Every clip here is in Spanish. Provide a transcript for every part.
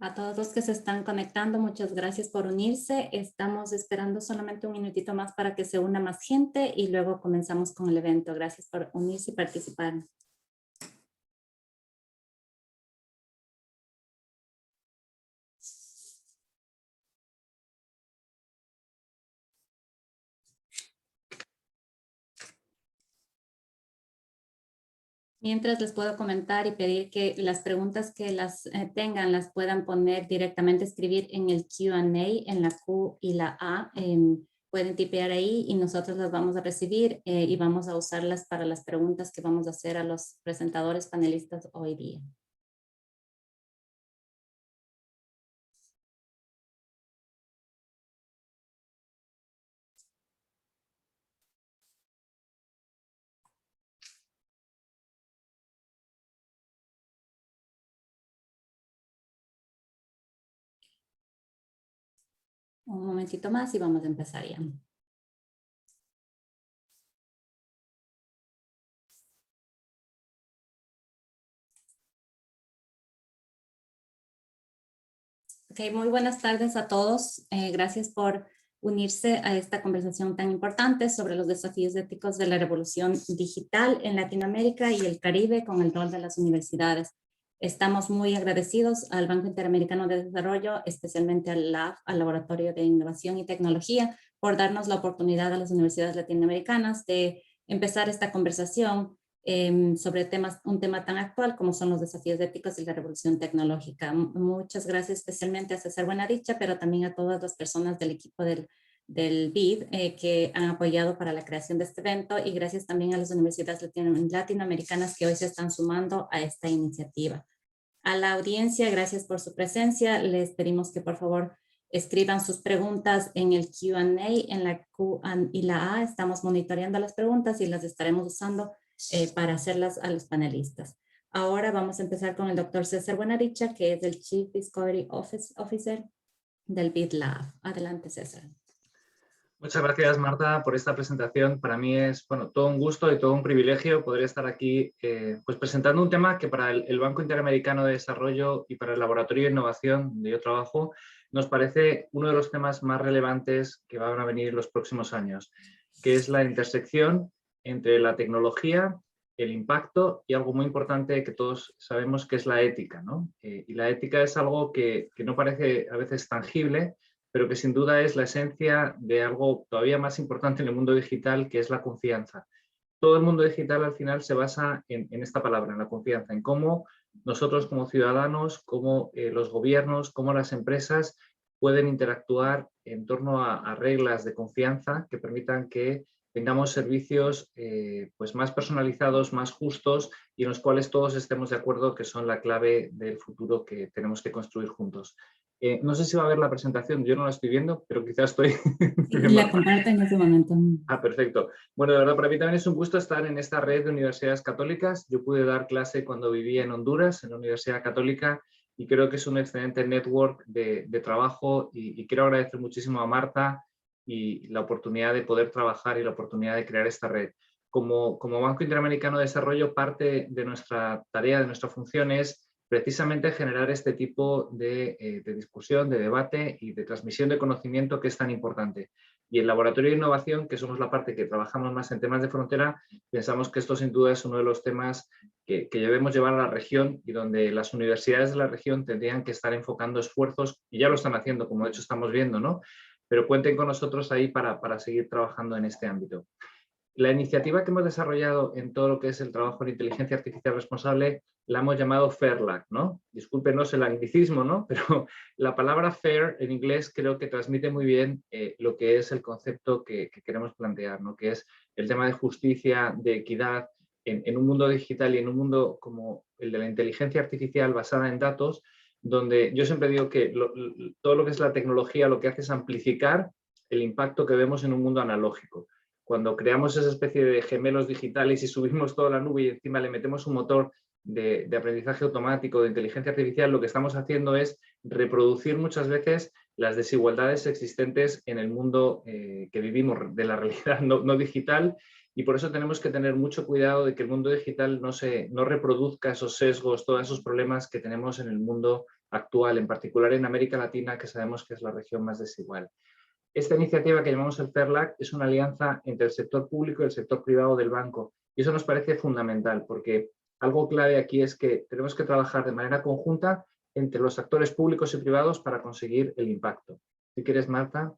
A todos los que se están conectando, muchas gracias por unirse. Estamos esperando solamente un minutito más para que se una más gente y luego comenzamos con el evento. Gracias por unirse y participar. Mientras les puedo comentar y pedir que las preguntas que las tengan las puedan poner directamente, escribir en el Q&A, en la Q y la A. Pueden tipear ahí y nosotros las vamos a recibir y vamos a usarlas para las preguntas que vamos a hacer a los presentadores panelistas hoy día. Un momentito más y vamos a empezar ya. Ok, muy buenas tardes a todos. Gracias por unirse a esta conversación tan importante sobre los desafíos éticos de la revolución digital en Latinoamérica y el Caribe con el rol de las universidades. Estamos muy agradecidos al Banco Interamericano de Desarrollo, especialmente al LAF, al Laboratorio de Innovación y Tecnología, por darnos la oportunidad a las universidades latinoamericanas de empezar esta conversación sobre un tema tan actual como son los desafíos éticos y la revolución tecnológica. Muchas gracias especialmente a César Buenadicha, pero también a todas las personas del equipo del BID que han apoyado para la creación de este evento, y gracias también a las universidades latinoamericanas que hoy se están sumando a esta iniciativa. A la audiencia, gracias por su presencia. Les pedimos que por favor escriban sus preguntas en el Q&A, en la Q y la A. Estamos monitoreando las preguntas y las estaremos usando para hacerlas a los panelistas. Ahora vamos a empezar con el doctor César Buenadicha, que es el Chief Discovery Officer del BID Lab. Adelante, César. Muchas gracias, Marta, por esta presentación. Para mí es todo un gusto y todo un privilegio poder estar aquí pues presentando un tema que para el Banco Interamericano de Desarrollo y para el Laboratorio de Innovación donde yo trabajo nos parece uno de los temas más relevantes que van a venir en los próximos años, que es la intersección entre la tecnología, el impacto y algo muy importante que todos sabemos que es la ética, ¿no? Y la ética es algo que no parece a veces tangible, pero que sin duda es la esencia de algo todavía más importante en el mundo digital, que es la confianza. Todo el mundo digital al final se basa en esta palabra, en la confianza, en cómo nosotros como ciudadanos, cómo los gobiernos, cómo las empresas pueden interactuar en torno a reglas de confianza que permitan que tengamos servicios pues más personalizados, más justos y en los cuales todos estemos de acuerdo que son la clave del futuro que tenemos que construir juntos. No sé si va a ver la presentación, yo no la estoy viendo, pero quizás estoy... La comparto en ese momento. Perfecto. Bueno, de verdad, para mí también es un gusto estar en esta red de universidades católicas. Yo pude dar clase cuando vivía en Honduras, en la Universidad Católica, y creo que es un excelente network de trabajo y quiero agradecer muchísimo a Marta y la oportunidad de poder trabajar y la oportunidad de crear esta red. Como Banco Interamericano de Desarrollo, parte de nuestra tarea, de nuestra función es precisamente generar este tipo de discusión, de debate y de transmisión de conocimiento que es tan importante. Y el Laboratorio de Innovación, que somos la parte que trabajamos más en temas de frontera, pensamos que esto sin duda es uno de los temas que debemos llevar a la región y donde las universidades de la región tendrían que estar enfocando esfuerzos, y ya lo están haciendo, como de hecho estamos viendo, ¿no? Pero cuenten con nosotros ahí para seguir trabajando en este ámbito. La iniciativa que hemos desarrollado en todo lo que es el trabajo en inteligencia artificial responsable la hemos llamado FAIRLAC, ¿no? Discúlpenos el anglicismo, ¿no? Pero la palabra FAIR en inglés creo que transmite muy bien lo que es el concepto que queremos plantear, ¿no? Que es el tema de justicia, de equidad en un mundo digital y en un mundo como el de la inteligencia artificial basada en datos, donde yo siempre digo que todo lo que es la tecnología lo que hace es amplificar el impacto que vemos en un mundo analógico. Cuando creamos esa especie de gemelos digitales y subimos toda la nube y encima le metemos un motor de aprendizaje automático, de inteligencia artificial, lo que estamos haciendo es reproducir muchas veces las desigualdades existentes en el mundo que vivimos, de la realidad no digital, y por eso tenemos que tener mucho cuidado de que el mundo digital no reproduzca esos sesgos, todos esos problemas que tenemos en el mundo actual, en particular en América Latina, que sabemos que es la región más desigual. Esta iniciativa que llamamos el FAIRLAC es una alianza entre el sector público y el sector privado del banco. Y eso nos parece fundamental, porque algo clave aquí es que tenemos que trabajar de manera conjunta entre los actores públicos y privados para conseguir el impacto. Si quieres, Marta.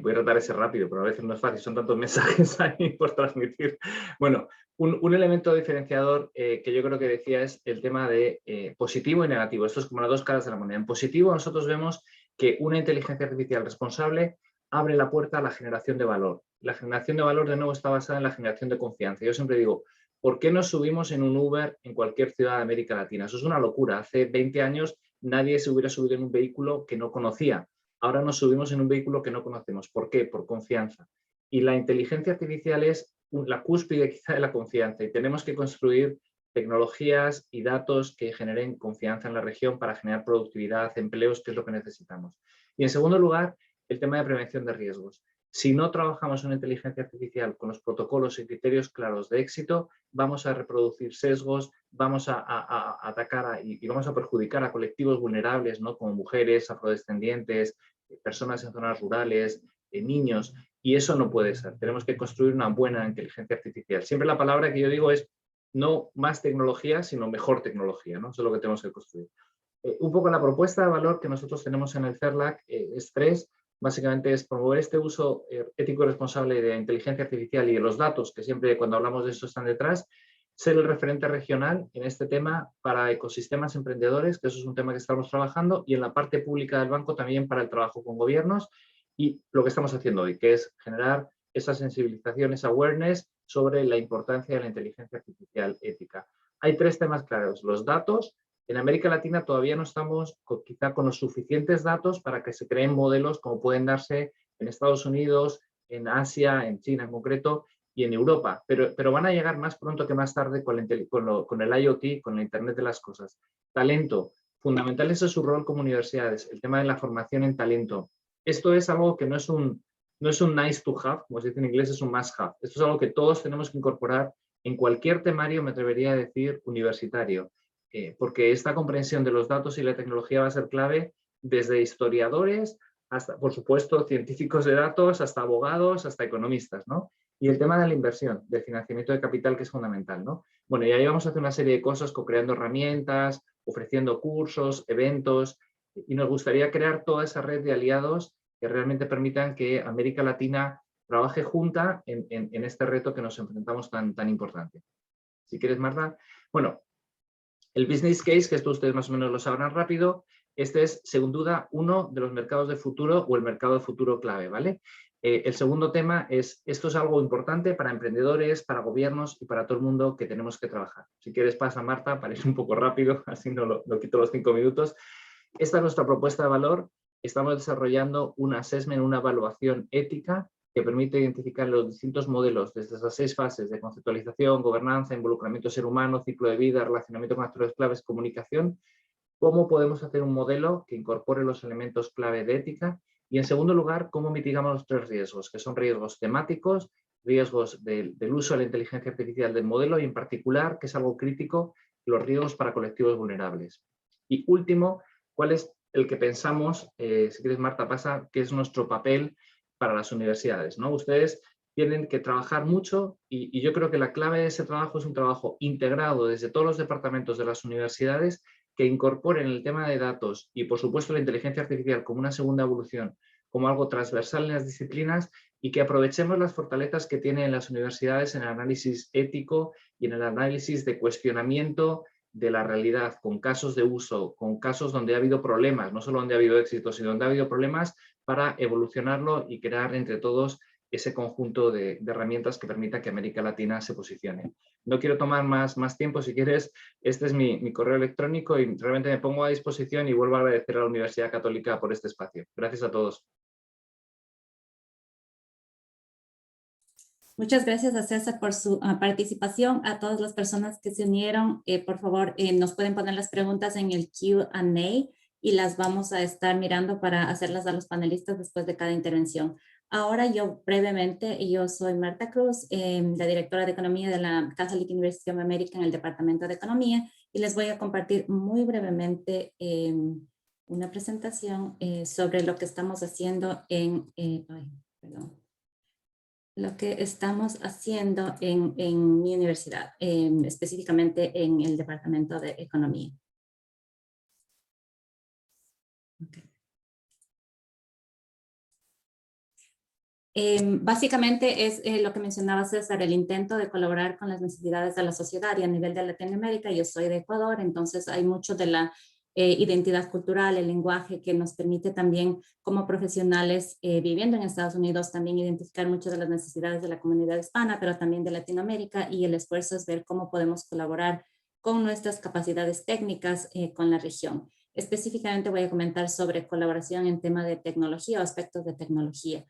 Voy a tratar de ser rápido, pero a veces no es fácil, son tantos mensajes ahí por transmitir. Bueno, un elemento diferenciador que yo creo que decía es el tema de positivo y negativo. Esto es como las dos caras de la moneda. En positivo, nosotros vemos que una inteligencia artificial responsable abre la puerta a la generación de valor. La generación de valor, de nuevo, está basada en la generación de confianza. Yo siempre digo, ¿por qué nos subimos en un Uber en cualquier ciudad de América Latina? Eso es una locura. Hace 20 años nadie se hubiera subido en un vehículo que no conocía. Ahora nos subimos en un vehículo que no conocemos. ¿Por qué? Por confianza. Y la inteligencia artificial es la cúspide quizá de la confianza y tenemos que construir tecnologías y datos que generen confianza en la región para generar productividad, empleos, que es lo que necesitamos. Y en segundo lugar, el tema de prevención de riesgos. Si no trabajamos en inteligencia artificial con los protocolos y criterios claros de éxito, vamos a reproducir sesgos, vamos a atacar y vamos a perjudicar a colectivos vulnerables, ¿no? Como mujeres, afrodescendientes, personas en zonas rurales, niños, y eso no puede ser. Tenemos que construir una buena inteligencia artificial. Siempre la palabra que yo digo es no más tecnología, sino mejor tecnología, ¿no? Eso es lo que tenemos que construir. Un poco la propuesta de valor que nosotros tenemos en el FAIRLAC es tres. Básicamente es promover este uso ético y responsable de la inteligencia artificial y de los datos, que siempre cuando hablamos de eso están detrás, ser el referente regional en este tema para ecosistemas emprendedores, que eso es un tema que estamos trabajando, y en la parte pública del banco también para el trabajo con gobiernos y lo que estamos haciendo hoy, que es generar esa sensibilización, esa awareness sobre la importancia de la inteligencia artificial ética. Hay tres temas claros, los datos. En América Latina todavía no estamos quizá con los suficientes datos para que se creen modelos como pueden darse en Estados Unidos, en Asia, en China en concreto y en Europa, pero van a llegar más pronto que más tarde con el IoT, con la Internet de las cosas. Talento, fundamental ese es su rol como universidades, el tema de la formación en talento. Esto es algo que no es un nice to have, como se dice en inglés, es un must have. Esto es algo que todos tenemos que incorporar en cualquier temario, me atrevería a decir, universitario. Porque esta comprensión de los datos y la tecnología va a ser clave desde historiadores hasta, por supuesto, científicos de datos, hasta abogados, hasta economistas, ¿no? Y el tema de la inversión, del financiamiento de capital, que es fundamental, ¿no? Bueno, y ahí vamos a hacer una serie de cosas, co-creando herramientas, ofreciendo cursos, eventos, y nos gustaría crear toda esa red de aliados que realmente permitan que América Latina trabaje junta en este reto que nos enfrentamos tan importante. Si quieres, Marta. Bueno, el business case, que esto ustedes más o menos lo sabrán rápido, este es, sin duda, uno de los mercados de futuro o el mercado de futuro clave, ¿vale? El segundo tema es, esto es algo importante para emprendedores, para gobiernos y para todo el mundo que tenemos que trabajar. Si quieres pasa, Marta, para ir un poco rápido, así no quito los 5 minutos. Esta es nuestra propuesta de valor. Estamos desarrollando un assessment, una evaluación ética que permite identificar los distintos modelos desde esas 6 fases de conceptualización, gobernanza, involucramiento ser humano, ciclo de vida, relacionamiento con actores claves, comunicación, cómo podemos hacer un modelo que incorpore los elementos clave de ética y, en segundo lugar, cómo mitigamos los 3 riesgos, que son riesgos temáticos, riesgos del uso de la inteligencia artificial del modelo y, en particular, que es algo crítico, los riesgos para colectivos vulnerables. Y último, ¿cuál es el que pensamos, si quieres Marta pasa, que es nuestro papel para las universidades, ¿no? Ustedes tienen que trabajar mucho y yo creo que la clave de ese trabajo es un trabajo integrado desde todos los departamentos de las universidades que incorporen el tema de datos y, por supuesto, la inteligencia artificial como una segunda evolución, como algo transversal en las disciplinas y que aprovechemos las fortalezas que tienen las universidades en el análisis ético y en el análisis de cuestionamiento de la realidad, con casos de uso, con casos donde ha habido problemas, no solo donde ha habido éxito, sino donde ha habido problemas para evolucionarlo y crear entre todos ese conjunto de herramientas que permita que América Latina se posicione. No quiero tomar más tiempo, si quieres, este es mi correo electrónico y realmente me pongo a disposición y vuelvo a agradecer a la Universidad Católica por este espacio. Gracias a todos. Muchas gracias a César por su participación, a todas las personas que se unieron. Por favor, nos pueden poner las preguntas en el Q&A y las vamos a estar mirando para hacerlas a los panelistas después de cada intervención. Ahora yo brevemente, yo soy Marta Cruz, la directora de Economía de la Catholic University of America en el Departamento de Economía, y les voy a compartir muy brevemente una presentación sobre lo que estamos haciendo perdón, lo que estamos haciendo en mi universidad, específicamente en el Departamento de Economía. Okay. Básicamente es lo que mencionaba César, el intento de colaborar con las necesidades de la sociedad y a nivel de Latinoamérica. Yo soy de Ecuador, entonces hay mucho de la identidad cultural, el lenguaje que nos permite también como profesionales viviendo en Estados Unidos también identificar muchas de las necesidades de la comunidad hispana, pero también de Latinoamérica, y el esfuerzo es ver cómo podemos colaborar con nuestras capacidades técnicas con la región. Específicamente voy a comentar sobre colaboración en tema de tecnología o aspectos de tecnología.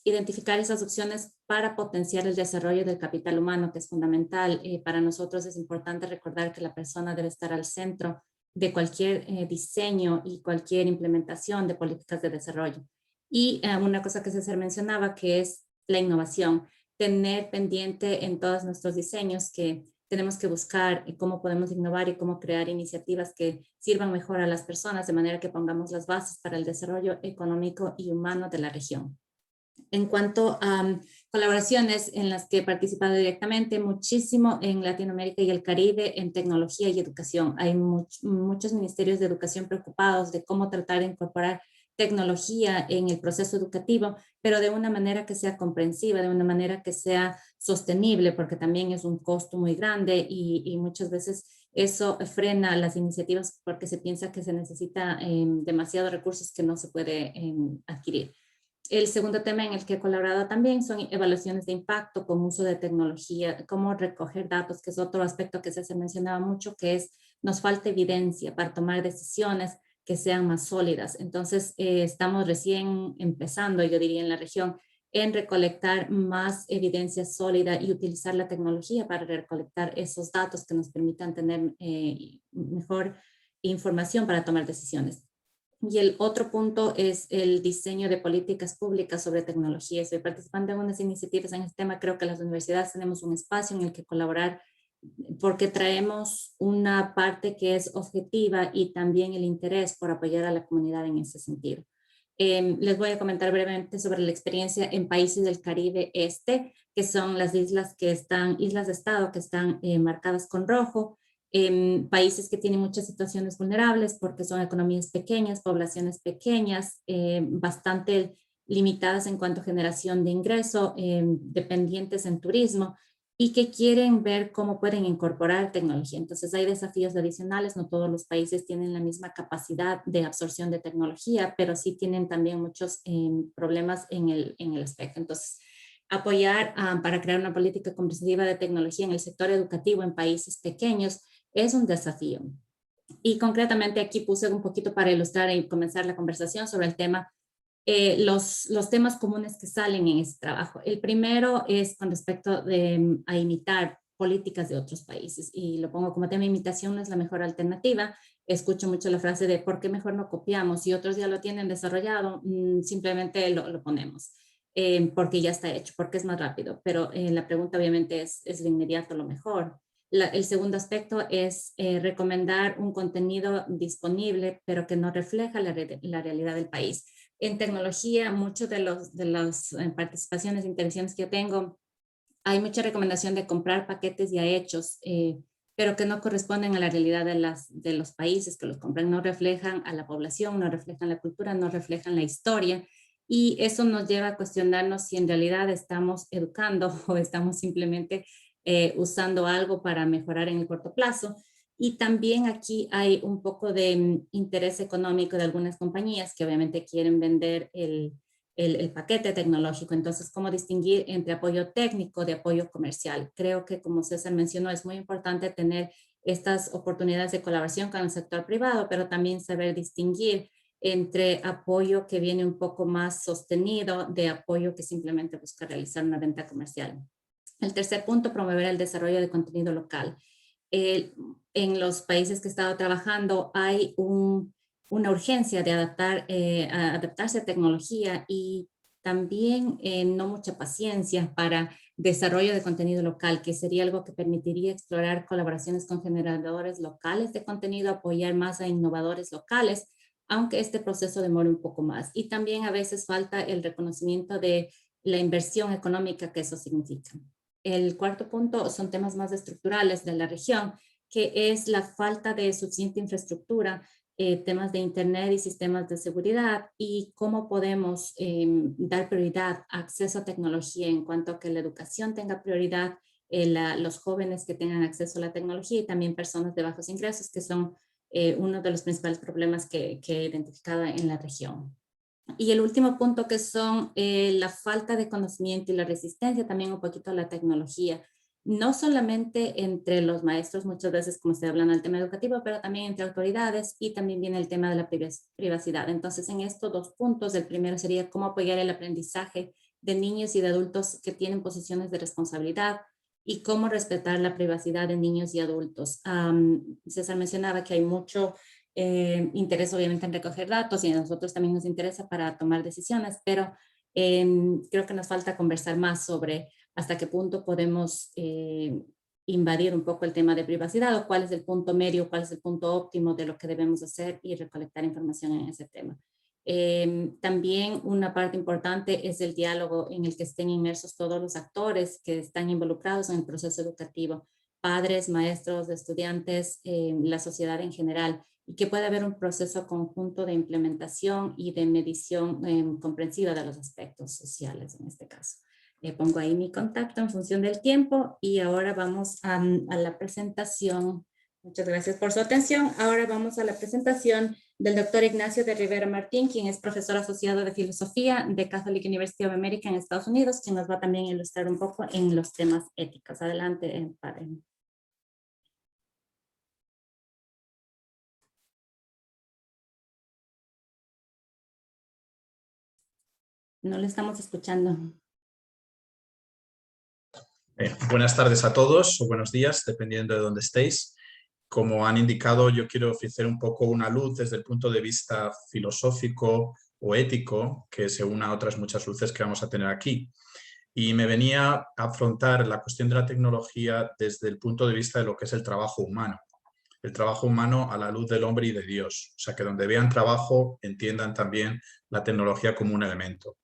Identificar esas opciones para potenciar el desarrollo del capital humano, que es fundamental. Para nosotros es importante recordar que la persona debe estar al centro de cualquier diseño y cualquier implementación de políticas de desarrollo. Y una cosa que César mencionaba, que es la innovación. Tener pendiente en todos nuestros diseños que tenemos que buscar cómo podemos innovar y cómo crear iniciativas que sirvan mejor a las personas, de manera que pongamos las bases para el desarrollo económico y humano de la región. En cuanto a colaboraciones en las que he participado directamente, muchísimo en Latinoamérica y el Caribe en tecnología y educación. Hay muchos ministerios de educación preocupados de cómo tratar de incorporar tecnología en el proceso educativo, pero de una manera que sea comprensiva, de una manera que sea sostenible, porque también es un costo muy grande y muchas veces eso frena las iniciativas porque se piensa que se necesita demasiados recursos que no se puede adquirir. El segundo tema en el que he colaborado también son evaluaciones de impacto con uso de tecnología, cómo recoger datos, que es otro aspecto que se mencionaba mucho, que es nos falta evidencia para tomar decisiones que sean más sólidas. Entonces, estamos recién empezando, yo diría, en la región, en recolectar más evidencia sólida y utilizar la tecnología para recolectar esos datos que nos permitan tener mejor información para tomar decisiones. Y el otro punto es el diseño de políticas públicas sobre tecnología. Estoy participando en unas iniciativas en este tema. Creo que las universidades tenemos un espacio en el que colaborar porque traemos una parte que es objetiva y también el interés por apoyar a la comunidad en ese sentido. Les voy a comentar brevemente sobre la experiencia en países del Caribe Este, que son las islas que están, islas de estado que están marcadas con rojo. Países que tienen muchas situaciones vulnerables porque son economías pequeñas, poblaciones pequeñas, bastante limitadas en cuanto a generación de ingreso, dependientes en turismo y que quieren ver cómo pueden incorporar tecnología. Entonces hay desafíos adicionales, no todos los países tienen la misma capacidad de absorción de tecnología, pero sí tienen también muchos problemas en el aspecto. Entonces, apoyar para crear una política comprensiva de tecnología en el sector educativo en países pequeños es un desafío. Y concretamente aquí puse un poquito para ilustrar y comenzar la conversación sobre el tema, los temas comunes que salen en este trabajo. El primero es con respecto a imitar políticas de otros países y lo pongo como tema: imitación no es la mejor alternativa. Escucho mucho la frase de ¿por qué mejor no copiamos? Si otros ya lo tienen desarrollado, simplemente lo ponemos. Porque ya está hecho, porque es más rápido, pero la pregunta obviamente es lo inmediato, lo mejor. El segundo aspecto es recomendar un contenido disponible, pero que no refleja la realidad del país. En tecnología, muchas de las participaciones e intervenciones que yo tengo, hay mucha recomendación de comprar paquetes ya hechos, pero que no corresponden a la realidad de los países que los compran, no reflejan a la población, no reflejan la cultura, no reflejan la historia. Y eso nos lleva a cuestionarnos si en realidad estamos educando o estamos simplemente usando algo para mejorar en el corto plazo. Y también aquí hay un poco de interés económico de algunas compañías que obviamente quieren vender el paquete tecnológico. Entonces, ¿cómo distinguir entre apoyo técnico de apoyo comercial? Creo que, como César mencionó, es muy importante tener estas oportunidades de colaboración con el sector privado, pero también saber distinguir entre apoyo que viene un poco más sostenido de apoyo que simplemente busca realizar una venta comercial. El tercer punto, promover el desarrollo de contenido local. En los países que he estado trabajando hay una urgencia de adaptarse a tecnología y También no mucha paciencia para desarrollo de contenido local, que sería algo que permitiría explorar colaboraciones con generadores locales de contenido, apoyar más a innovadores locales, aunque este proceso demore un poco más. Y también a veces falta el reconocimiento de la inversión económica que eso significa. El cuarto punto son temas más estructurales de la región, que es la falta de suficiente infraestructura, temas de Internet y sistemas de seguridad, y cómo podemos dar prioridad a acceso a tecnología en cuanto a que la educación tenga prioridad, los jóvenes que tengan acceso a la tecnología y también personas de bajos ingresos, que son uno de los principales problemas que he identificado en la región. Y el último punto, que son la falta de conocimiento y la resistencia también un poquito a la tecnología, no solamente entre los maestros, muchas veces como se habla en el tema educativo, pero también entre autoridades, y también viene el tema de la privacidad. Entonces, en estos dos puntos, el primero sería cómo apoyar el aprendizaje de niños y de adultos que tienen posiciones de responsabilidad, y cómo respetar la privacidad de niños y adultos. César mencionaba que hay mucho interés obviamente en recoger datos, y a nosotros también nos interesa para tomar decisiones, pero creo que nos falta conversar más sobre hasta qué punto podemos invadir un poco el tema de privacidad, o cuál es el punto medio, cuál es el punto óptimo de lo que debemos hacer y recolectar información en ese tema. También una parte importante es el diálogo en el que estén inmersos todos los actores que están involucrados en el proceso educativo, padres, maestros, estudiantes, la sociedad en general, y que pueda haber un proceso conjunto de implementación y de medición comprensiva de los aspectos sociales en este caso. Pongo ahí mi contacto en función del tiempo, y ahora vamos a la presentación. Muchas gracias por su atención. Ahora vamos a la presentación del doctor Ignacio de Rivera Martín, quien es profesor asociado de filosofía de Catholic University of America en Estados Unidos, quien nos va también a ilustrar un poco en los temas éticos. Adelante, padre. No le estamos escuchando. Buenas tardes a todos, o buenos días, dependiendo de dónde estéis. Como han indicado, yo quiero ofrecer un poco una luz desde el punto de vista filosófico o ético, que se une a otras muchas luces que vamos a tener aquí. Y me venía a afrontar la cuestión de la tecnología desde el punto de vista de lo que es el trabajo humano. El trabajo humano a la luz del hombre y de Dios. O sea, que donde vean trabajo, entiendan también la tecnología como un elemento.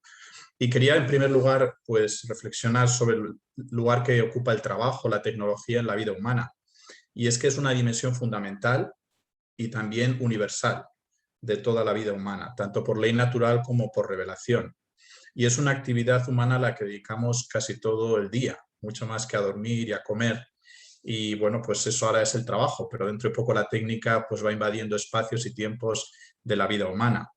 Y quería, en primer lugar, pues reflexionar sobre el lugar que ocupa el trabajo, la tecnología en la vida humana. Y es que es una dimensión fundamental y también universal de toda la vida humana, tanto por ley natural como por revelación. Y es una actividad humana a la que dedicamos casi todo el día, mucho más que a dormir y a comer. Y bueno, pues eso ahora es el trabajo, pero dentro de poco la técnica pues va invadiendo espacios y tiempos de la vida humana.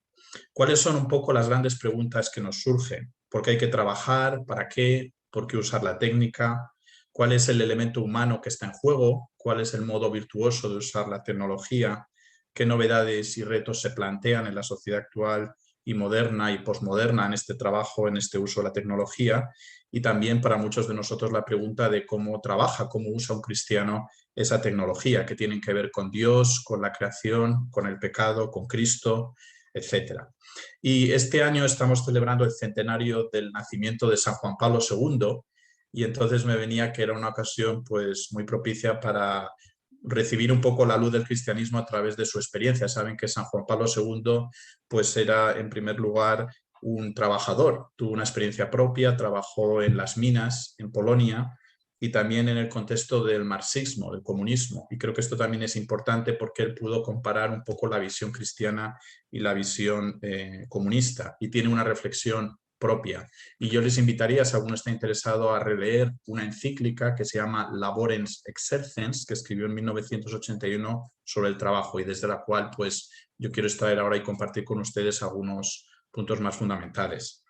¿Cuáles son un poco las grandes preguntas que nos surgen? ¿Por qué hay que trabajar? ¿Para qué? ¿Por qué usar la técnica? ¿Cuál es el elemento humano que está en juego? ¿Cuál es el modo virtuoso de usar la tecnología? ¿Qué novedades y retos se plantean en la sociedad actual y moderna y posmoderna en este trabajo, en este uso de la tecnología? Y también para muchos de nosotros la pregunta de cómo trabaja, cómo usa un cristiano esa tecnología, que tienen que ver con Dios, con la creación, con el pecado, con Cristo, etcétera. Y este año estamos celebrando el centenario del nacimiento de San Juan Pablo II, y entonces me venía que era una ocasión pues muy propicia para recibir un poco la luz del cristianismo a través de su experiencia. Saben que San Juan Pablo II pues era en primer lugar un trabajador, tuvo una experiencia propia, trabajó en las minas en Polonia y también en el contexto del marxismo, del comunismo. Y creo que esto también es importante porque él pudo comparar un poco la visión cristiana y la visión comunista, y tiene una reflexión propia. Y yo les invitaría, si alguno está interesado, a releer una encíclica que se llama Laborens Exercens, que escribió en 1981 sobre el trabajo, y desde la cual pues yo quiero extraer ahora y compartir con ustedes algunos puntos más fundamentales.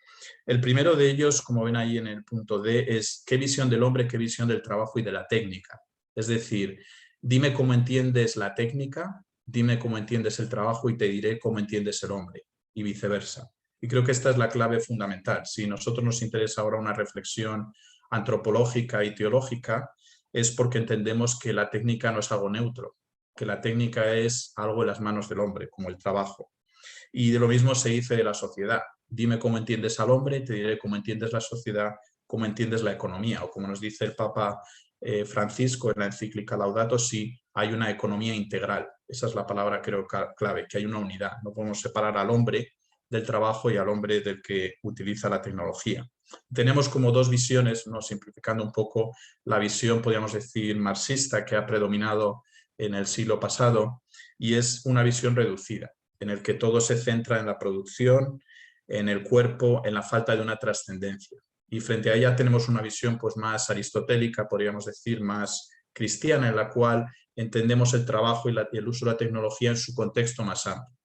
El primero de ellos, como ven ahí en el punto D, es qué visión del hombre, qué visión del trabajo y de la técnica. Es decir, dime cómo entiendes la técnica, dime cómo entiendes el trabajo y te diré cómo entiendes el hombre, y viceversa. Y creo que esta es la clave fundamental. Si a nosotros nos interesa ahora una reflexión antropológica y teológica, es porque entendemos que la técnica no es algo neutro, que la técnica es algo en las manos del hombre, como el trabajo. Y de lo mismo se dice de la sociedad. Dime cómo entiendes al hombre, te diré cómo entiendes la sociedad, cómo entiendes la economía, o como nos dice el Papa Francisco en la encíclica Laudato Si, hay una economía integral. Esa es la palabra creo clave, que hay una unidad. No podemos separar al hombre del trabajo y al hombre del que utiliza la tecnología. Tenemos como dos visiones, ¿no? Simplificando un poco la visión, podríamos decir, marxista que ha predominado en el siglo pasado, y es una visión reducida, en el que todo se centra en la producción, en el cuerpo, en la falta de una trascendencia. Y frente a ella tenemos una visión pues, más aristotélica, podríamos decir, más cristiana, en la cual entendemos el trabajo y el uso de la tecnología en su contexto más amplio.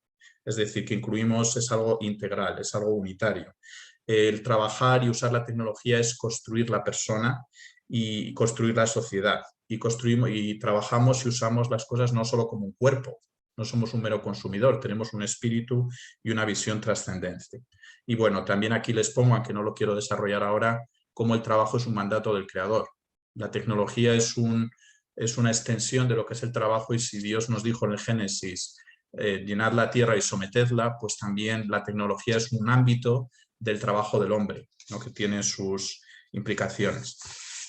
Es decir, que incluimos, es algo integral, es algo unitario. El trabajar y usar la tecnología es construir la persona y construir la sociedad. Y trabajamos y usamos las cosas no solo como un cuerpo, no somos un mero consumidor, tenemos un espíritu y una visión trascendente. Y bueno, también aquí les pongo, aunque no lo quiero desarrollar ahora, cómo el trabajo es un mandato del creador. La tecnología es una extensión de lo que es el trabajo, y si Dios nos dijo en el Génesis, llenad la tierra y sometedla, pues también la tecnología es un ámbito del trabajo del hombre, ¿no? Que tiene sus implicaciones.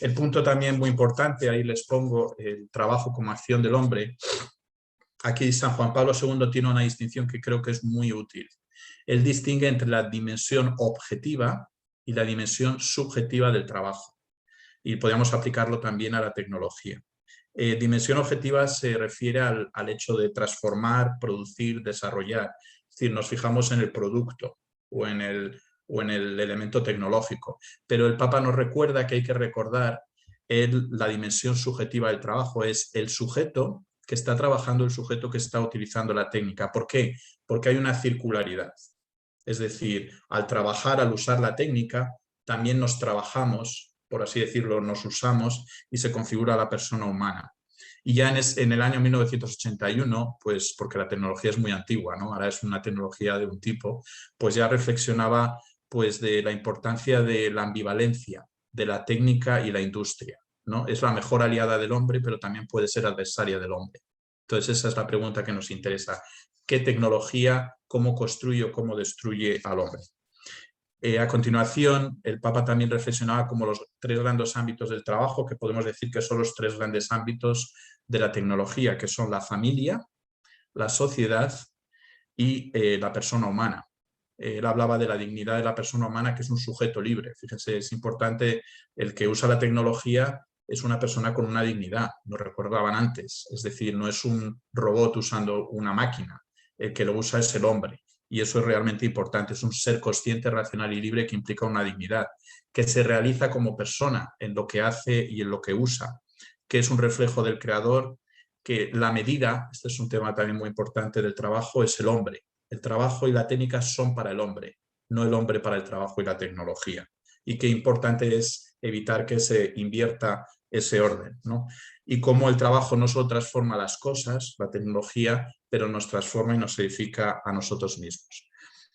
El punto también muy importante, ahí les pongo el trabajo como acción del hombre. Aquí San Juan Pablo II tiene una distinción que creo que es muy útil. Él distingue entre la dimensión objetiva y la dimensión subjetiva del trabajo. Y podríamos aplicarlo también a la tecnología. Dimensión objetiva se refiere al hecho de transformar, producir, desarrollar. Es decir, nos fijamos en el producto o en el elemento tecnológico. Pero el Papa nos recuerda que hay que recordar la dimensión subjetiva del trabajo. Es el sujeto que está trabajando, el sujeto que está utilizando la técnica. ¿Por qué? Porque hay una circularidad. Es decir, al trabajar, al usar la técnica, también nos trabajamos, por así decirlo, nos usamos y se configura la persona humana. Y ya en el año 1981, pues porque la tecnología es muy antigua, ¿no? Ahora es una tecnología de un tipo, pues ya reflexionaba pues, de la importancia de la ambivalencia de la técnica y la industria, ¿no? Es la mejor aliada del hombre, pero también puede ser adversaria del hombre. Entonces esa es la pregunta que nos interesa. ¿Qué tecnología, cómo construye o cómo destruye al hombre? A continuación, el Papa también reflexionaba como los tres grandes ámbitos del trabajo, que podemos decir que son los tres grandes ámbitos de la tecnología, que son la familia, la sociedad y la persona humana. Él hablaba de la dignidad de la persona humana, que es un sujeto libre. Fíjense, es importante, el que usa la tecnología es una persona con una dignidad, lo recordaban antes, es decir, no es un robot usando una máquina, el que lo usa es el hombre. Y eso es realmente importante, es un ser consciente, racional y libre que implica una dignidad, que se realiza como persona en lo que hace y en lo que usa, que es un reflejo del creador, que la medida, este es un tema también muy importante del trabajo, es el hombre. El trabajo y la técnica son para el hombre, no el hombre para el trabajo y la tecnología. Y qué importante es evitar que se invierta ese orden, ¿no? Y cómo el trabajo no solo transforma las cosas, la tecnología, pero nos transforma y nos edifica a nosotros mismos.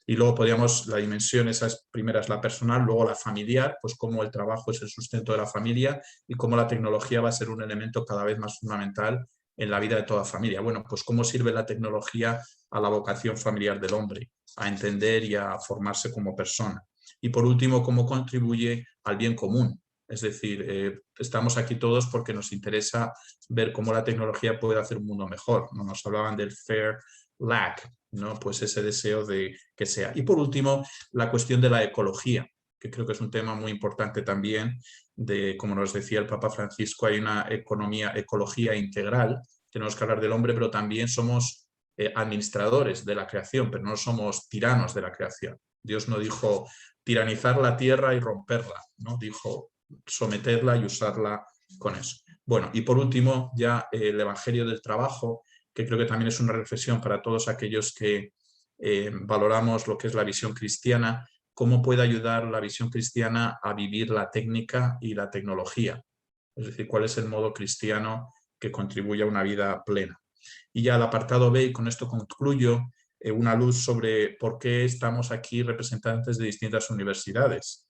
Y luego podríamos, la dimensión, esa primera es la personal, luego la familiar, pues cómo el trabajo es el sustento de la familia y cómo la tecnología va a ser un elemento cada vez más fundamental en la vida de toda familia. Bueno, pues cómo sirve la tecnología a la vocación familiar del hombre, a entender y a formarse como persona. Y por último, cómo contribuye al bien común. Es decir, estamos aquí todos porque nos interesa ver cómo la tecnología puede hacer un mundo mejor, ¿no? Nos hablaban del fair lack, ¿no? Pues ese deseo de que sea. Y por último, la cuestión de la ecología, que creo que es un tema muy importante también, de, como nos decía el Papa Francisco, hay una ecología integral, tenemos que hablar del hombre, pero también somos administradores de la creación, pero no somos tiranos de la creación. Dios no dijo tiranizar la tierra y romperla, ¿no? Dijo someterla y usarla con eso. Bueno, y por último, ya el Evangelio del Trabajo, que creo que también es una reflexión para todos aquellos que valoramos lo que es la visión cristiana, cómo puede ayudar la visión cristiana a vivir la técnica y la tecnología. Es decir, cuál es el modo cristiano que contribuye a una vida plena. Y ya el apartado B, y con esto concluyo, una luz sobre por qué estamos aquí representantes de distintas universidades.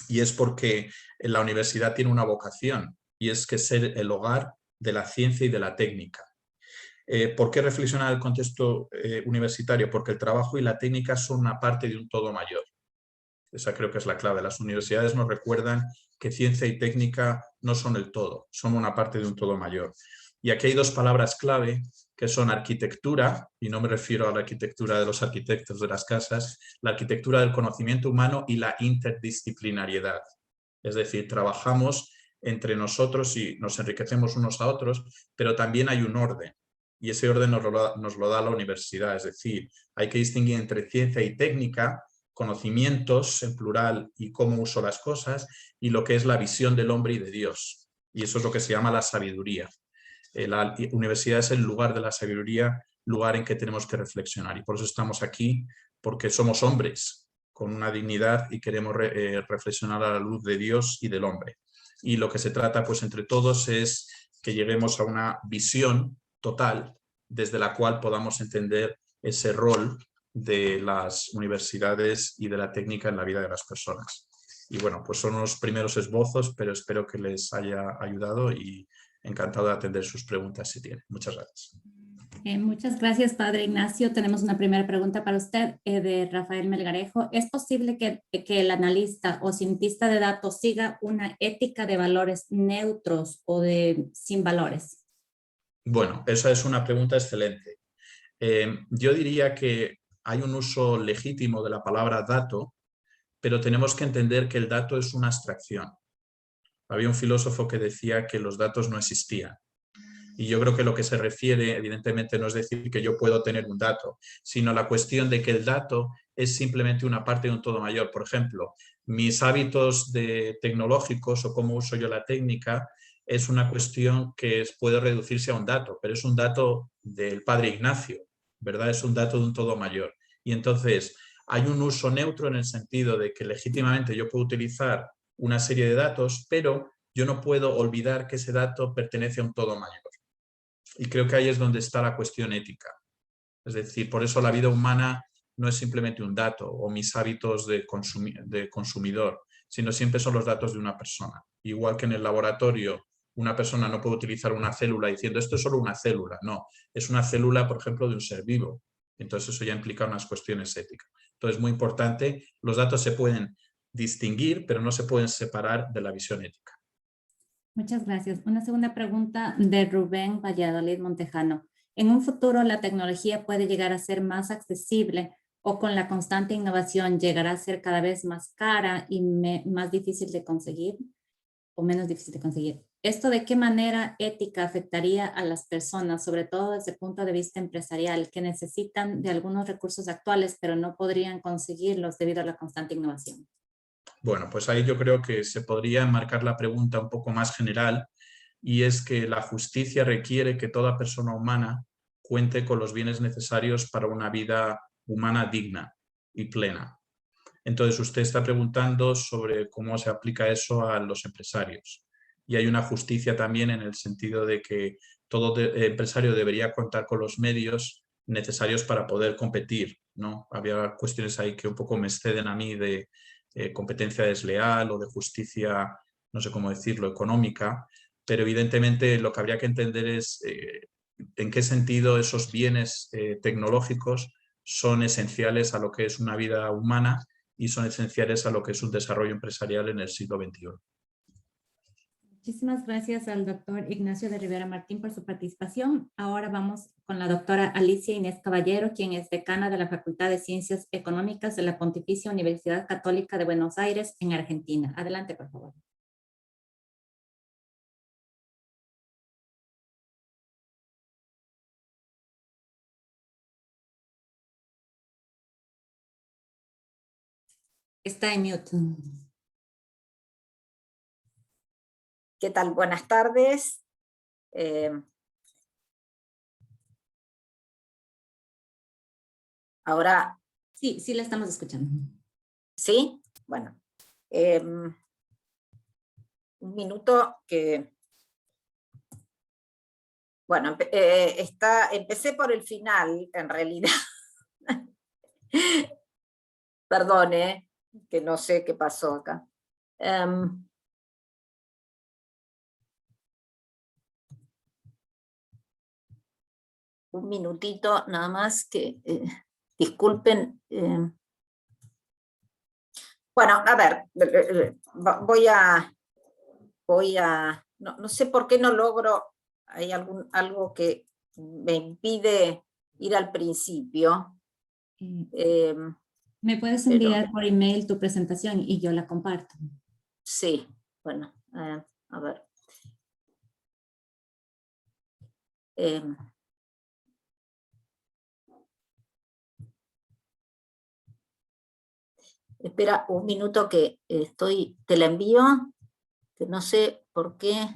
Y es porque la universidad tiene una vocación, y es que ser el hogar de la ciencia y de la técnica. ¿Por qué reflexionar el contexto universitario? Porque el trabajo y la técnica son una parte de un todo mayor. Esa creo que es la clave. Las universidades nos recuerdan que ciencia y técnica no son el todo, son una parte de un todo mayor. Y aquí hay dos palabras clave que son arquitectura, y no me refiero a la arquitectura de los arquitectos de las casas, la arquitectura del conocimiento humano y la interdisciplinariedad. Es decir, trabajamos entre nosotros y nos enriquecemos unos a otros, pero también hay un orden. Y ese orden nos lo da la universidad. Es decir, hay que distinguir entre ciencia y técnica, conocimientos en plural y cómo uso las cosas, y lo que es la visión del hombre y de Dios. Y eso es lo que se llama la sabiduría. La universidad es el lugar de la sabiduría, lugar en que tenemos que reflexionar. Y por eso estamos aquí, porque somos hombres con una dignidad y queremos reflexionar a la luz de Dios y del hombre. Y lo que se trata, pues, entre todos es que lleguemos a una visión total desde la cual podamos entender ese rol de las universidades y de la técnica en la vida de las personas. Y bueno, pues son unos primeros esbozos, pero espero que les haya ayudado y encantado de atender sus preguntas si tienen. Muchas gracias. Muchas gracias, Padre Ignacio. Tenemos una primera pregunta para usted de Rafael Melgarejo. ¿Es posible que el analista o cientista de datos siga una ética de valores neutros o sin valores? Bueno, esa es una pregunta excelente. Yo diría que hay un uso legítimo de la palabra dato, pero tenemos que entender que el dato es una abstracción. Había un filósofo que decía que los datos no existían. Y yo creo que lo que se refiere, evidentemente, no es decir que yo puedo tener un dato, sino la cuestión de que el dato es simplemente una parte de un todo mayor. Por ejemplo, mis hábitos tecnológicos o cómo uso yo la técnica es una cuestión que puede reducirse a un dato, pero es un dato del padre Ignacio, ¿verdad? Es un dato de un todo mayor. Y entonces hay un uso neutro en el sentido de que legítimamente yo puedo utilizar una serie de datos, pero yo no puedo olvidar que ese dato pertenece a un todo mayor. Y creo que ahí es donde está la cuestión ética. Es decir, por eso la vida humana no es simplemente un dato o mis hábitos de consumidor, sino siempre son los datos de una persona. Igual que en el laboratorio una persona no puede utilizar una célula diciendo esto es solo una célula. No, es una célula, por ejemplo, de un ser vivo. Entonces eso ya implica unas cuestiones éticas. Entonces es muy importante, los datos se pueden distinguir, pero no se pueden separar de la visión ética. Muchas gracias. Una segunda pregunta de Rubén Valladolid Montejano. ¿En un futuro la tecnología puede llegar a ser más accesible o con la constante innovación llegará a ser cada vez más cara y más difícil de conseguir o menos difícil de conseguir? ¿Esto de qué manera ética afectaría a las personas, sobre todo desde el punto de vista empresarial, que necesitan de algunos recursos actuales pero no podrían conseguirlos debido a la constante innovación? Bueno, pues ahí yo creo que se podría enmarcar la pregunta un poco más general, y es que la justicia requiere que toda persona humana cuente con los bienes necesarios para una vida humana digna y plena. Entonces usted está preguntando sobre cómo se aplica eso a los empresarios. Y hay una justicia también en el sentido de que todo empresario debería contar con los medios necesarios para poder competir, ¿no? Había cuestiones ahí que un poco me exceden a mí de competencia desleal o de justicia, no sé cómo decirlo, económica, pero evidentemente lo que habría que entender es en qué sentido esos bienes tecnológicos son esenciales a lo que es una vida humana y son esenciales a lo que es un desarrollo empresarial en el siglo XXI. Muchísimas gracias al doctor Ignacio de Rivera Martín por su participación. Ahora vamos con la doctora Alicia Inés Caballero, quien es decana de la Facultad de Ciencias Económicas de la Pontificia Universidad Católica de Buenos Aires, en Argentina. Adelante, por favor. Está en mute. ¿Qué tal? Buenas tardes. Ahora... Sí, sí la estamos escuchando. ¿Sí? Bueno. Un minuto que... Bueno, empecé por el final, en realidad. Perdone, que no sé qué pasó acá. un minutito nada más que disculpen. Bueno, a ver, no sé por qué no logro, hay algo que me impide ir al principio. ¿Me puedes enviar por email tu presentación y yo la comparto? Sí, bueno, a ver. Espera un minuto que te la envío, que no sé por qué.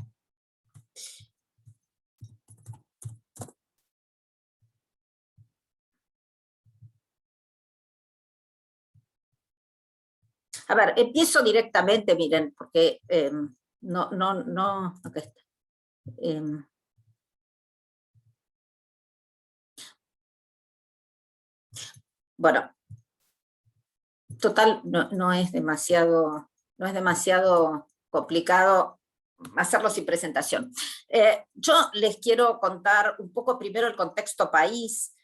A ver, empiezo directamente, miren, porque acá está. Bueno, total, no es demasiado complicado hacerlo sin presentación. Yo les quiero contar un poco primero el contexto país.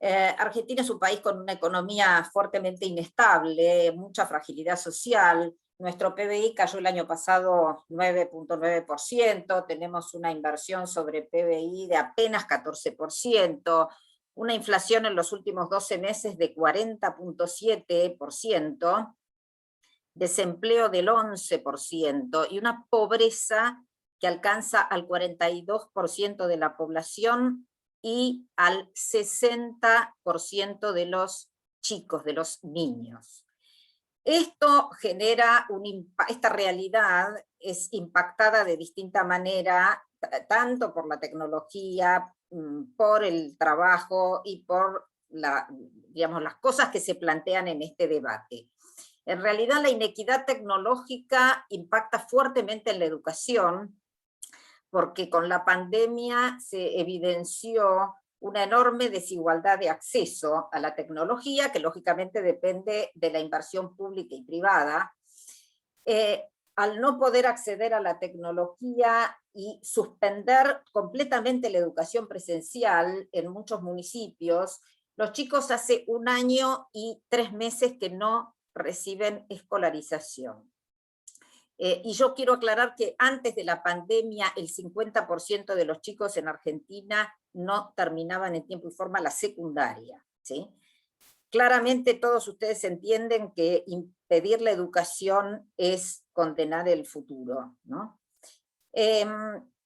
Argentina es un país con una economía fuertemente inestable, mucha fragilidad social. Nuestro PBI cayó el año pasado 9.9%, tenemos una inversión sobre PBI de apenas 14%, una inflación en los últimos 12 meses de 40.7%, desempleo del 11% y una pobreza que alcanza al 42% de la población y al 60% de los chicos, de los niños. Esto genera esta realidad es impactada de distinta manera, tanto por la tecnología, por el trabajo y por las cosas que se plantean en este debate. En realidad la inequidad tecnológica impacta fuertemente en la educación, porque con la pandemia se evidenció una enorme desigualdad de acceso a la tecnología, que lógicamente depende de la inversión pública y privada. Al no poder acceder a la tecnología y suspender completamente la educación presencial en muchos municipios, los chicos hace 1 año y 3 meses que no reciben escolarización. Y yo quiero aclarar que antes de la pandemia el 50% de los chicos en Argentina no terminaban en tiempo y forma la secundaria, ¿sí? Claramente todos ustedes entienden que impedir la educación es condenar el futuro, ¿no?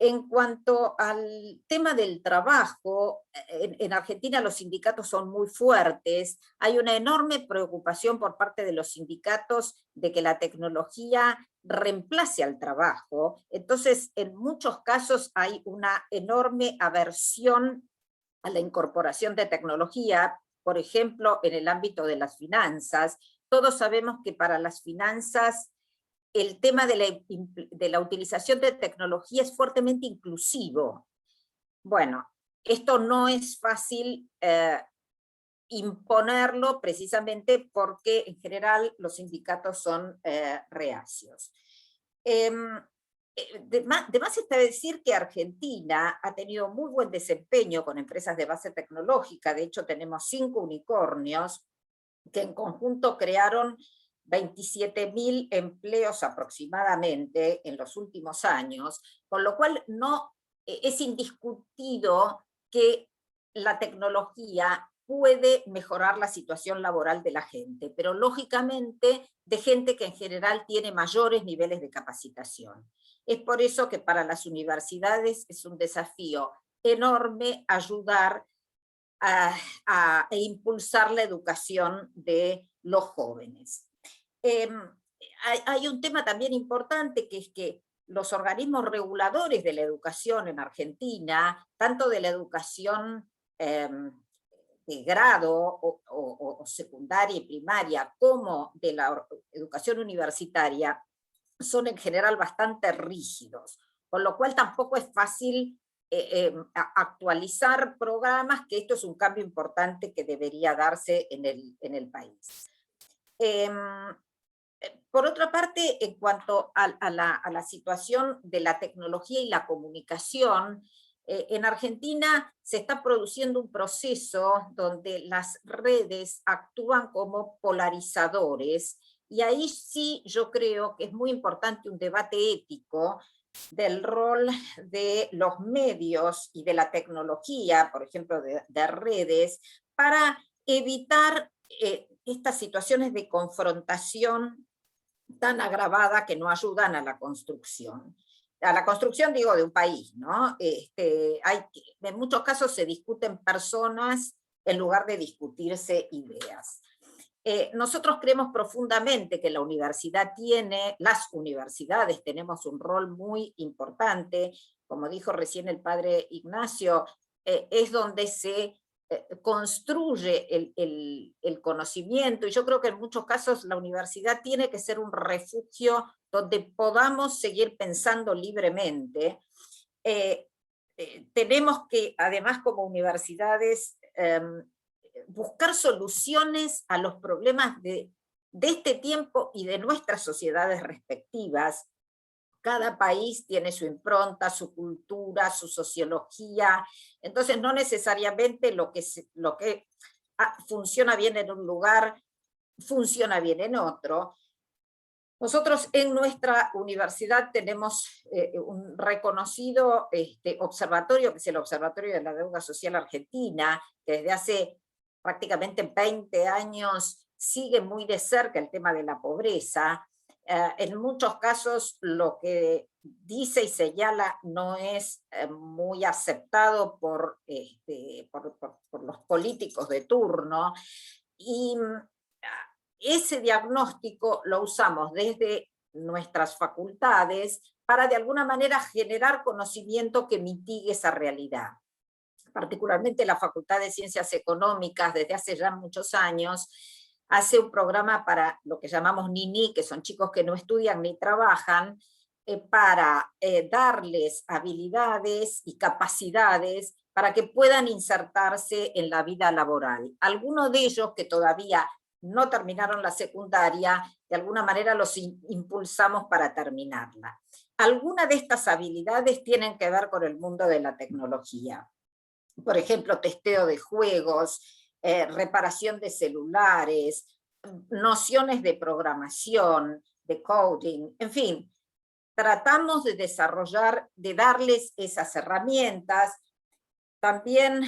En cuanto al tema del trabajo, en Argentina los sindicatos son muy fuertes, hay una enorme preocupación por parte de los sindicatos de que la tecnología reemplace al trabajo, entonces en muchos casos hay una enorme aversión a la incorporación de tecnología, por ejemplo, en el ámbito de las finanzas. Todos sabemos que para las finanzas el tema de la utilización de tecnología es fuertemente inclusivo. Bueno, esto no es fácil imponerlo precisamente porque en general los sindicatos son reacios. De más está decir que Argentina ha tenido muy buen desempeño con empresas de base tecnológica, de hecho tenemos 5 unicornios que en conjunto crearon 27.000 empleos aproximadamente en los últimos años, con lo cual no es indiscutido que la tecnología puede mejorar la situación laboral de la gente, pero lógicamente de gente que en general tiene mayores niveles de capacitación. Es por eso que para las universidades es un desafío enorme ayudar a impulsar la educación de los jóvenes. Hay un tema también importante que es que los organismos reguladores de la educación en Argentina, tanto de la educación de grado o secundaria y primaria, como de la educación universitaria, son en general bastante rígidos, con lo cual tampoco es fácil actualizar programas, que esto es un cambio importante que debería darse en el país. Por otra parte, en cuanto a la situación de la tecnología y la comunicación, En Argentina se está produciendo un proceso donde las redes actúan como polarizadores, y ahí sí yo creo que es muy importante un debate ético del rol de los medios y de la tecnología, por ejemplo, de redes, para evitar estas situaciones de confrontación tan agravada que no ayudan a la construcción. A la construcción, digo, de un país, ¿no? En muchos casos se discuten personas en lugar de discutirse ideas. Nosotros creemos profundamente que las universidades tenemos un rol muy importante, como dijo recién el padre Ignacio, es donde se construye el conocimiento, y yo creo que en muchos casos la universidad tiene que ser un refugio donde podamos seguir pensando libremente. Tenemos que, además, como universidades, buscar soluciones a los problemas de este tiempo y de nuestras sociedades respectivas. Cada país tiene su impronta, su cultura, su sociología, entonces no necesariamente lo que funciona bien en un lugar funciona bien en otro. Nosotros en nuestra universidad tenemos un reconocido observatorio, que es el Observatorio de la Deuda Social Argentina, que desde hace prácticamente 20 años sigue muy de cerca el tema de la pobreza. En muchos casos lo que dice y señala no es muy aceptado por los políticos de turno, y ese diagnóstico lo usamos desde nuestras facultades para de alguna manera generar conocimiento que mitigue esa realidad. Particularmente la Facultad de Ciencias Económicas, desde hace ya muchos años, hace un programa para lo que llamamos NINI, que son chicos que no estudian ni trabajan, para darles habilidades y capacidades para que puedan insertarse en la vida laboral. Algunos de ellos que todavía no terminaron la secundaria, de alguna manera los impulsamos para terminarla. Algunas de estas habilidades tienen que ver con el mundo de la tecnología. Por ejemplo, testeo de juegos, reparación de celulares, nociones de programación, de coding, en fin, tratamos de desarrollar, de darles esas herramientas. También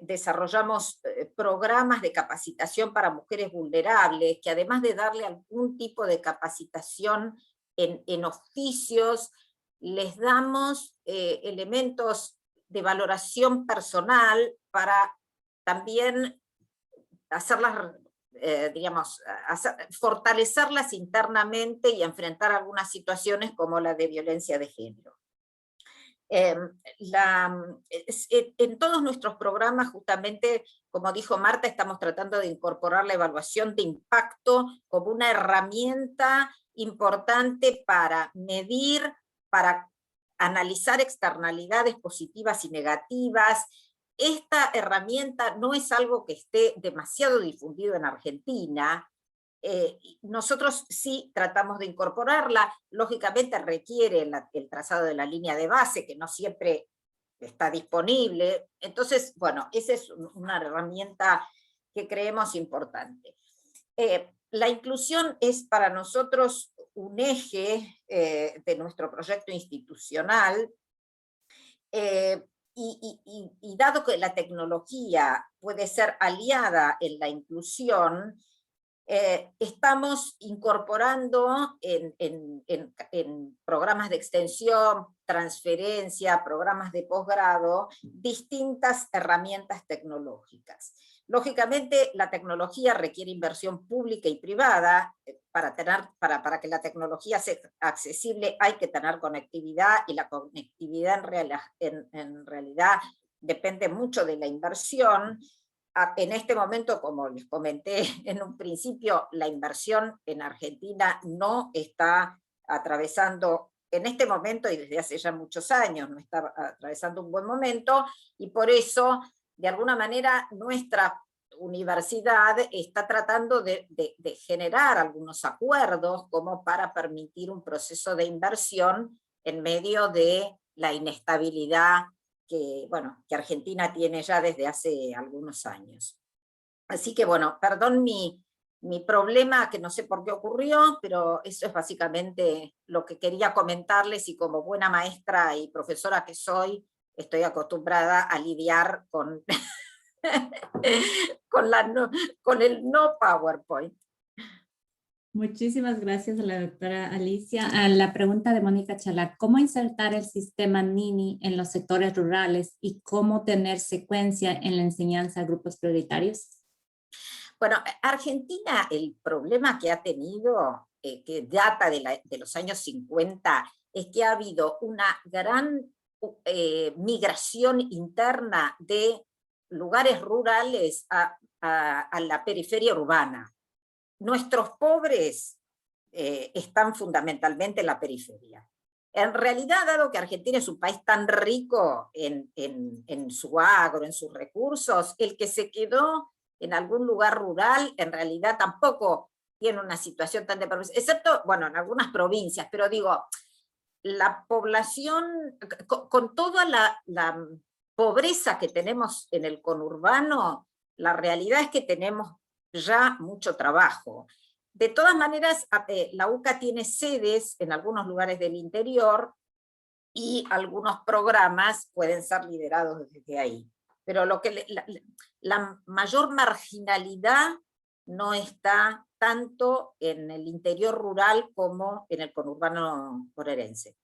desarrollamos programas de capacitación para mujeres vulnerables, que además de darle algún tipo de capacitación en oficios, les damos elementos de valoración personal para también hacerlas, fortalecerlas internamente y enfrentar algunas situaciones como la de violencia de género. En todos nuestros programas, justamente, como dijo Marta, estamos tratando de incorporar la evaluación de impacto como una herramienta importante para medir, para analizar externalidades positivas y negativas. Esta herramienta no es algo que esté demasiado difundido en Argentina. Nosotros sí tratamos de incorporarla, lógicamente requiere el trazado de la línea de base, que no siempre está disponible. Entonces, bueno, esa es una herramienta que creemos importante. La inclusión es para nosotros un eje de nuestro proyecto institucional, y dado que la tecnología puede ser aliada en la inclusión, estamos incorporando en programas de extensión, transferencia, programas de posgrado, distintas herramientas tecnológicas. Lógicamente, la tecnología requiere inversión pública y privada. Para que la tecnología sea accesible hay que tener conectividad, y la conectividad en realidad depende mucho de la inversión. En este momento, como les comenté en un principio, la inversión en Argentina no está atravesando, en este momento y desde hace ya muchos años, no está atravesando un buen momento, y por eso, de alguna manera, nuestra universidad está tratando de generar algunos acuerdos como para permitir un proceso de inversión en medio de la inestabilidad que, bueno, que Argentina tiene ya desde hace algunos años. Así que bueno, perdón mi problema, que no sé por qué ocurrió, pero eso es básicamente lo que quería comentarles, y como buena maestra y profesora que soy, estoy acostumbrada a lidiar con, con el no PowerPoint. Muchísimas gracias a la doctora Alicia. A la pregunta de Mónica Chalac, ¿cómo insertar el sistema Nini en los sectores rurales y cómo tener secuencia en la enseñanza a grupos prioritarios? Bueno, Argentina, el problema que ha tenido, que data de los años 50, es que ha habido una gran migración interna de lugares rurales a la periferia urbana. Nuestros pobres están fundamentalmente en la periferia. En realidad, dado que Argentina es un país tan rico en su agro, en sus recursos, el que se quedó en algún lugar rural, en realidad tampoco tiene una situación tan depresiva, excepto, bueno, en algunas provincias, pero digo, la población, con toda la pobreza que tenemos en el conurbano, la realidad es que tenemos ya mucho trabajo. De todas maneras, la UCA tiene sedes en algunos lugares del interior y algunos programas pueden ser liderados desde ahí. Pero la mayor marginalidad no está tanto en el interior rural como en el conurbano bonaerense.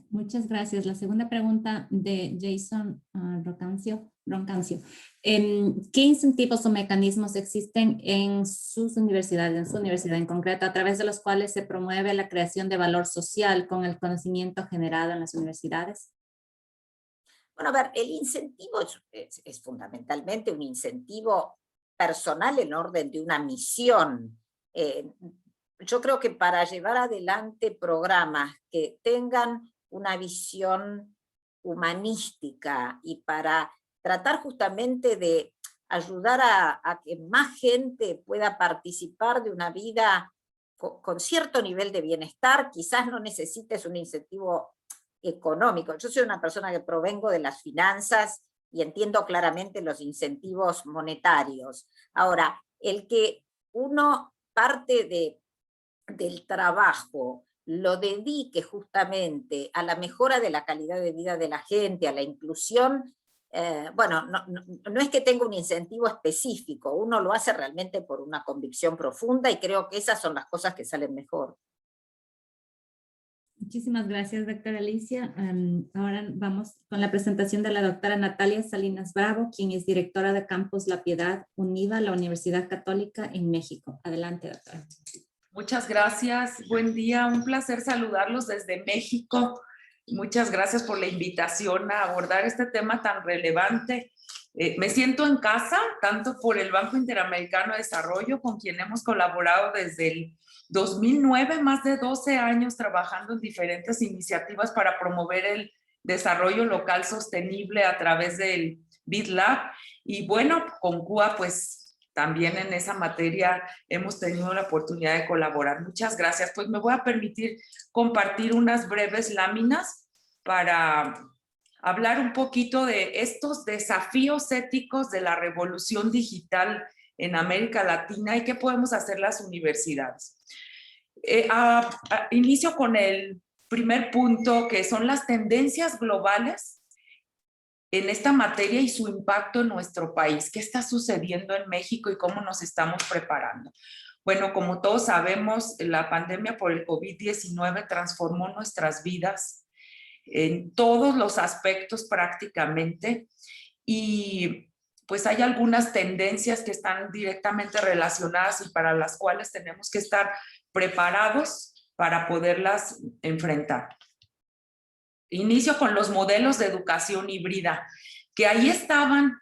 Muchas gracias. La segunda pregunta de Jason Roncancio. ¿Qué incentivos o mecanismos existen en sus universidades, en su universidad en concreto, a través de los cuales se promueve la creación de valor social con el conocimiento generado en las universidades? Bueno, a ver, el incentivo es fundamentalmente un incentivo personal en orden de una misión. Yo creo que para llevar adelante programas que tengan una visión humanística y para tratar justamente de ayudar a que más gente pueda participar de una vida con cierto nivel de bienestar, quizás no necesites un incentivo económico. Yo soy una persona que provengo de las finanzas y entiendo claramente los incentivos monetarios. Ahora, el que uno parte del trabajo lo dedique justamente a la mejora de la calidad de vida de la gente, a la inclusión, bueno, no es que tenga un incentivo específico, uno lo hace realmente por una convicción profunda y creo que esas son las cosas que salen mejor. Muchísimas gracias, doctora Alicia. Ahora vamos con la presentación de la doctora Natalia Salinas Bravo, quien es directora de Campus La Piedad UNIVA, la Universidad Católica en México. Adelante, doctora. Muchas gracias. Buen día. Un placer saludarlos desde México. Muchas gracias por la invitación a abordar este tema tan relevante. Me siento en casa, tanto por el Banco Interamericano de Desarrollo, con quien hemos colaborado desde el 2009, más de 12 años trabajando en diferentes iniciativas para promover el desarrollo local sostenible a través del BID-Lab. Y bueno, con CUA, pues también en esa materia hemos tenido la oportunidad de colaborar. Muchas gracias. Pues me voy a permitir compartir unas breves láminas para hablar un poquito de estos desafíos éticos de la revolución digital en América Latina y qué podemos hacer las universidades. Inicio con el primer punto, que son las tendencias globales en esta materia y su impacto en nuestro país. ¿Qué está sucediendo en México y cómo nos estamos preparando? Bueno, como todos sabemos, la pandemia por el COVID-19 transformó nuestras vidas en todos los aspectos prácticamente, y pues hay algunas tendencias que están directamente relacionadas y para las cuales tenemos que estar preparados para poderlas enfrentar. Inicio con los modelos de educación híbrida, que ahí estaban,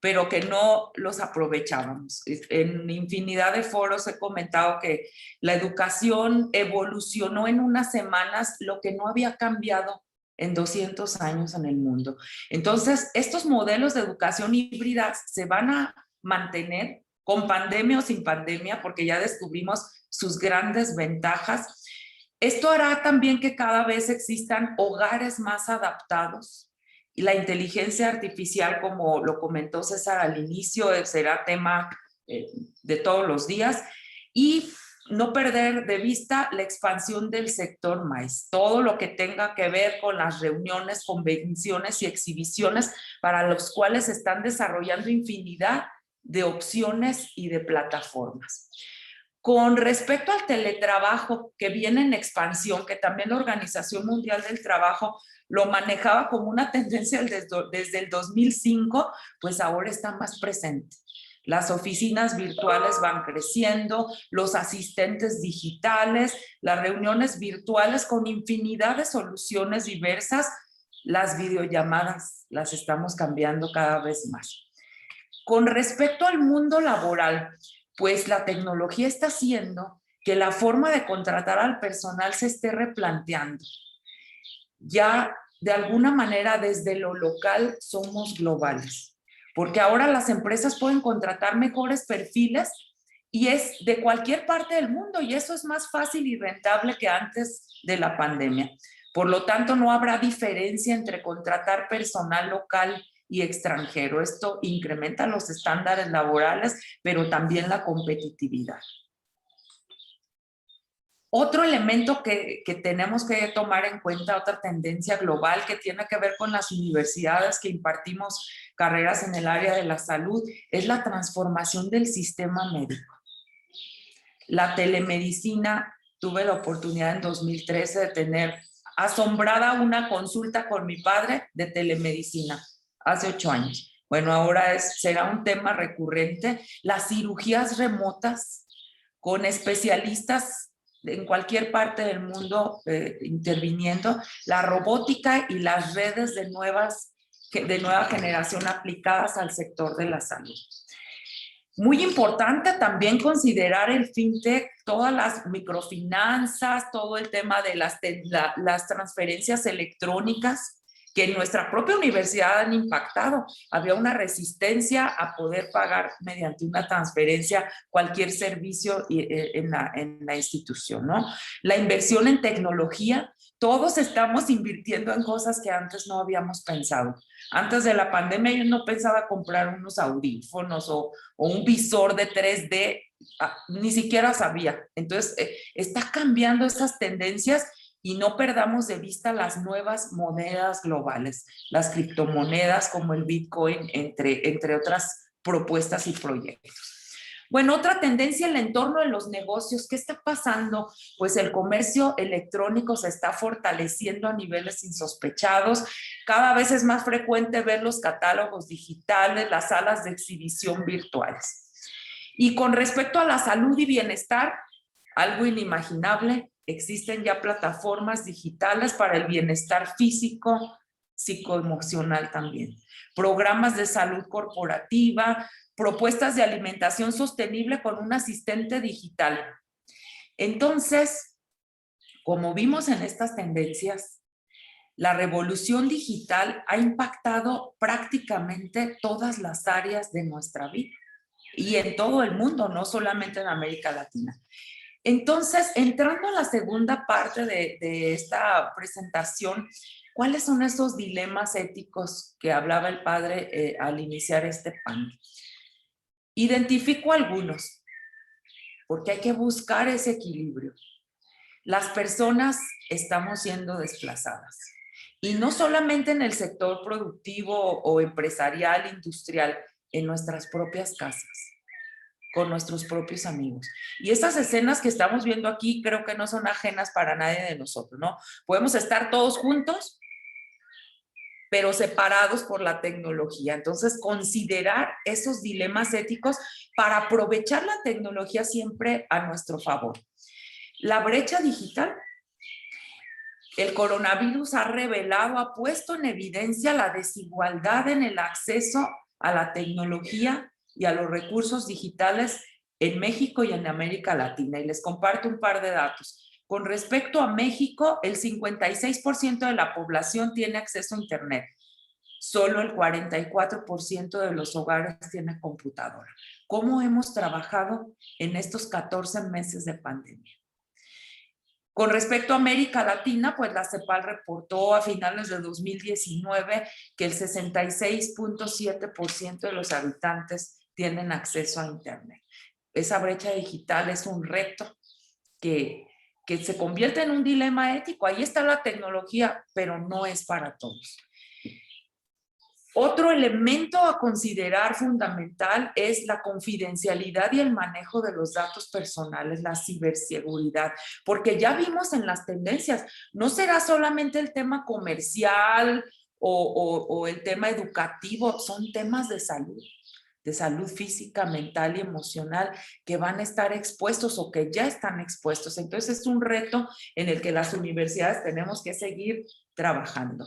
pero que no los aprovechábamos. En infinidad de foros he comentado que la educación evolucionó en unas semanas lo que no había cambiado en 200 años en el mundo. Entonces, estos modelos de educación híbrida se van a mantener con pandemia o sin pandemia, porque ya descubrimos sus grandes ventajas. Esto hará también que cada vez existan hogares más adaptados y la inteligencia artificial, como lo comentó César al inicio, será tema de todos los días, y no perder de vista la expansión del sector MICE, todo lo que tenga que ver con las reuniones, convenciones y exhibiciones para los cuales se están desarrollando infinidad de opciones y de plataformas. Con respecto al teletrabajo que viene en expansión, que también la Organización Mundial del Trabajo lo manejaba como una tendencia desde el 2005, pues ahora está más presente. Las oficinas virtuales van creciendo, los asistentes digitales, las reuniones virtuales con infinidad de soluciones diversas, las videollamadas las estamos cambiando cada vez más. Con respecto al mundo laboral, pues la tecnología está haciendo que la forma de contratar al personal se esté replanteando. Ya de alguna manera desde lo local somos globales, porque ahora las empresas pueden contratar mejores perfiles y es de cualquier parte del mundo, y eso es más fácil y rentable que antes de la pandemia. Por lo tanto, no habrá diferencia entre contratar personal local y extranjero. Esto incrementa los estándares laborales, pero también la competitividad. Otro elemento que tenemos que tomar en cuenta, otra tendencia global que tiene que ver con las universidades que impartimos carreras en el área de la salud, es la transformación del sistema médico. La telemedicina, tuve la oportunidad en 2013 de tener asombrada una consulta con mi padre de telemedicina hace 8 años. Bueno, ahora será un tema recurrente. Las cirugías remotas con especialistas en cualquier parte del mundo interviniendo, la robótica y las redes de nueva generación aplicadas al sector de la salud. Muy importante también considerar el fintech, todas las microfinanzas, todo el tema de las transferencias electrónicas que en nuestra propia universidad han impactado. Había una resistencia a poder pagar mediante una transferencia cualquier servicio en la institución, ¿no? La inversión en tecnología, todos estamos invirtiendo en cosas que antes no habíamos pensado. Antes de la pandemia yo no pensaba comprar unos audífonos o un visor de 3D, ni siquiera sabía. Entonces, está cambiando esas tendencias y no perdamos de vista las nuevas monedas globales, las criptomonedas como el Bitcoin, entre otras propuestas y proyectos. Bueno, otra tendencia en el entorno de los negocios, ¿qué está pasando? Pues el comercio electrónico se está fortaleciendo a niveles insospechados. Cada vez es más frecuente ver los catálogos digitales, las salas de exhibición virtuales. Y con respecto a la salud y bienestar, algo inimaginable, existen ya plataformas digitales para el bienestar físico, psicoemocional también. Programas de salud corporativa, propuestas de alimentación sostenible con un asistente digital. Entonces, como vimos en estas tendencias, la revolución digital ha impactado prácticamente todas las áreas de nuestra vida y en todo el mundo, no solamente en América Latina. Entonces, entrando a la segunda parte de esta presentación, ¿cuáles son esos dilemas éticos que hablaba el padre al iniciar este panel? Identifico algunos, porque hay que buscar ese equilibrio. Las personas estamos siendo desplazadas, y no solamente en el sector productivo o empresarial, industrial, en nuestras propias casas, con nuestros propios amigos. Y esas escenas que estamos viendo aquí creo que no son ajenas para nadie de nosotros, ¿no? Podemos estar todos juntos, pero separados por la tecnología. Entonces, considerar esos dilemas éticos para aprovechar la tecnología siempre a nuestro favor. La brecha digital. El coronavirus ha revelado, ha puesto en evidencia la desigualdad en el acceso a la tecnología y a los recursos digitales en México y en América Latina. Y les comparto un par de datos. Con respecto a México, el 56% de la población tiene acceso a Internet. Solo el 44% de los hogares tiene computadora. ¿Cómo hemos trabajado en estos 14 meses de pandemia? Con respecto a América Latina, pues la CEPAL reportó a finales de 2019 que el 66.7% de los habitantes tienen acceso a Internet. Esa brecha digital es un reto que se convierte en un dilema ético. Ahí está la tecnología, pero no es para todos. Otro elemento a considerar fundamental es la confidencialidad y el manejo de los datos personales, la ciberseguridad, porque ya vimos en las tendencias, no será solamente el tema comercial o el tema educativo, son temas de salud física, mental y emocional que van a estar expuestos o que ya están expuestos. Entonces es un reto en el que las universidades tenemos que seguir trabajando.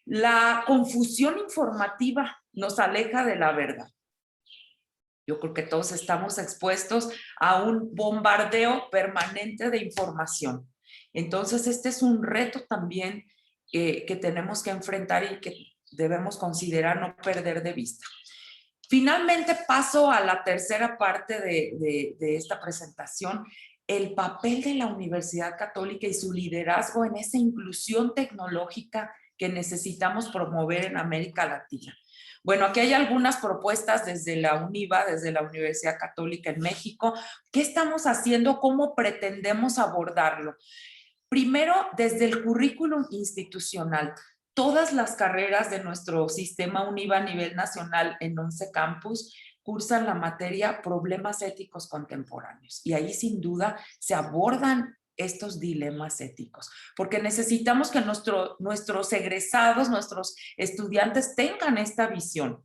La confusión informativa nos aleja de la verdad. Yo creo que todos estamos expuestos a un bombardeo permanente de información. Entonces, este es un reto también que tenemos que enfrentar y que debemos considerar no perder de vista. Finalmente, paso a la tercera parte de esta presentación, el papel de la Universidad Católica y su liderazgo en esa inclusión tecnológica que necesitamos promover en América Latina. Bueno, aquí hay algunas propuestas desde la UNIVA, desde la Universidad Católica en México. ¿Qué estamos haciendo? ¿Cómo pretendemos abordarlo? Primero, desde el currículum institucional. Todas las carreras de nuestro sistema UNIVA a nivel nacional en 11 campus cursan la materia Problemas Éticos Contemporáneos. Y ahí sin duda se abordan estos dilemas éticos, porque necesitamos que nuestros egresados, nuestros estudiantes tengan esta visión.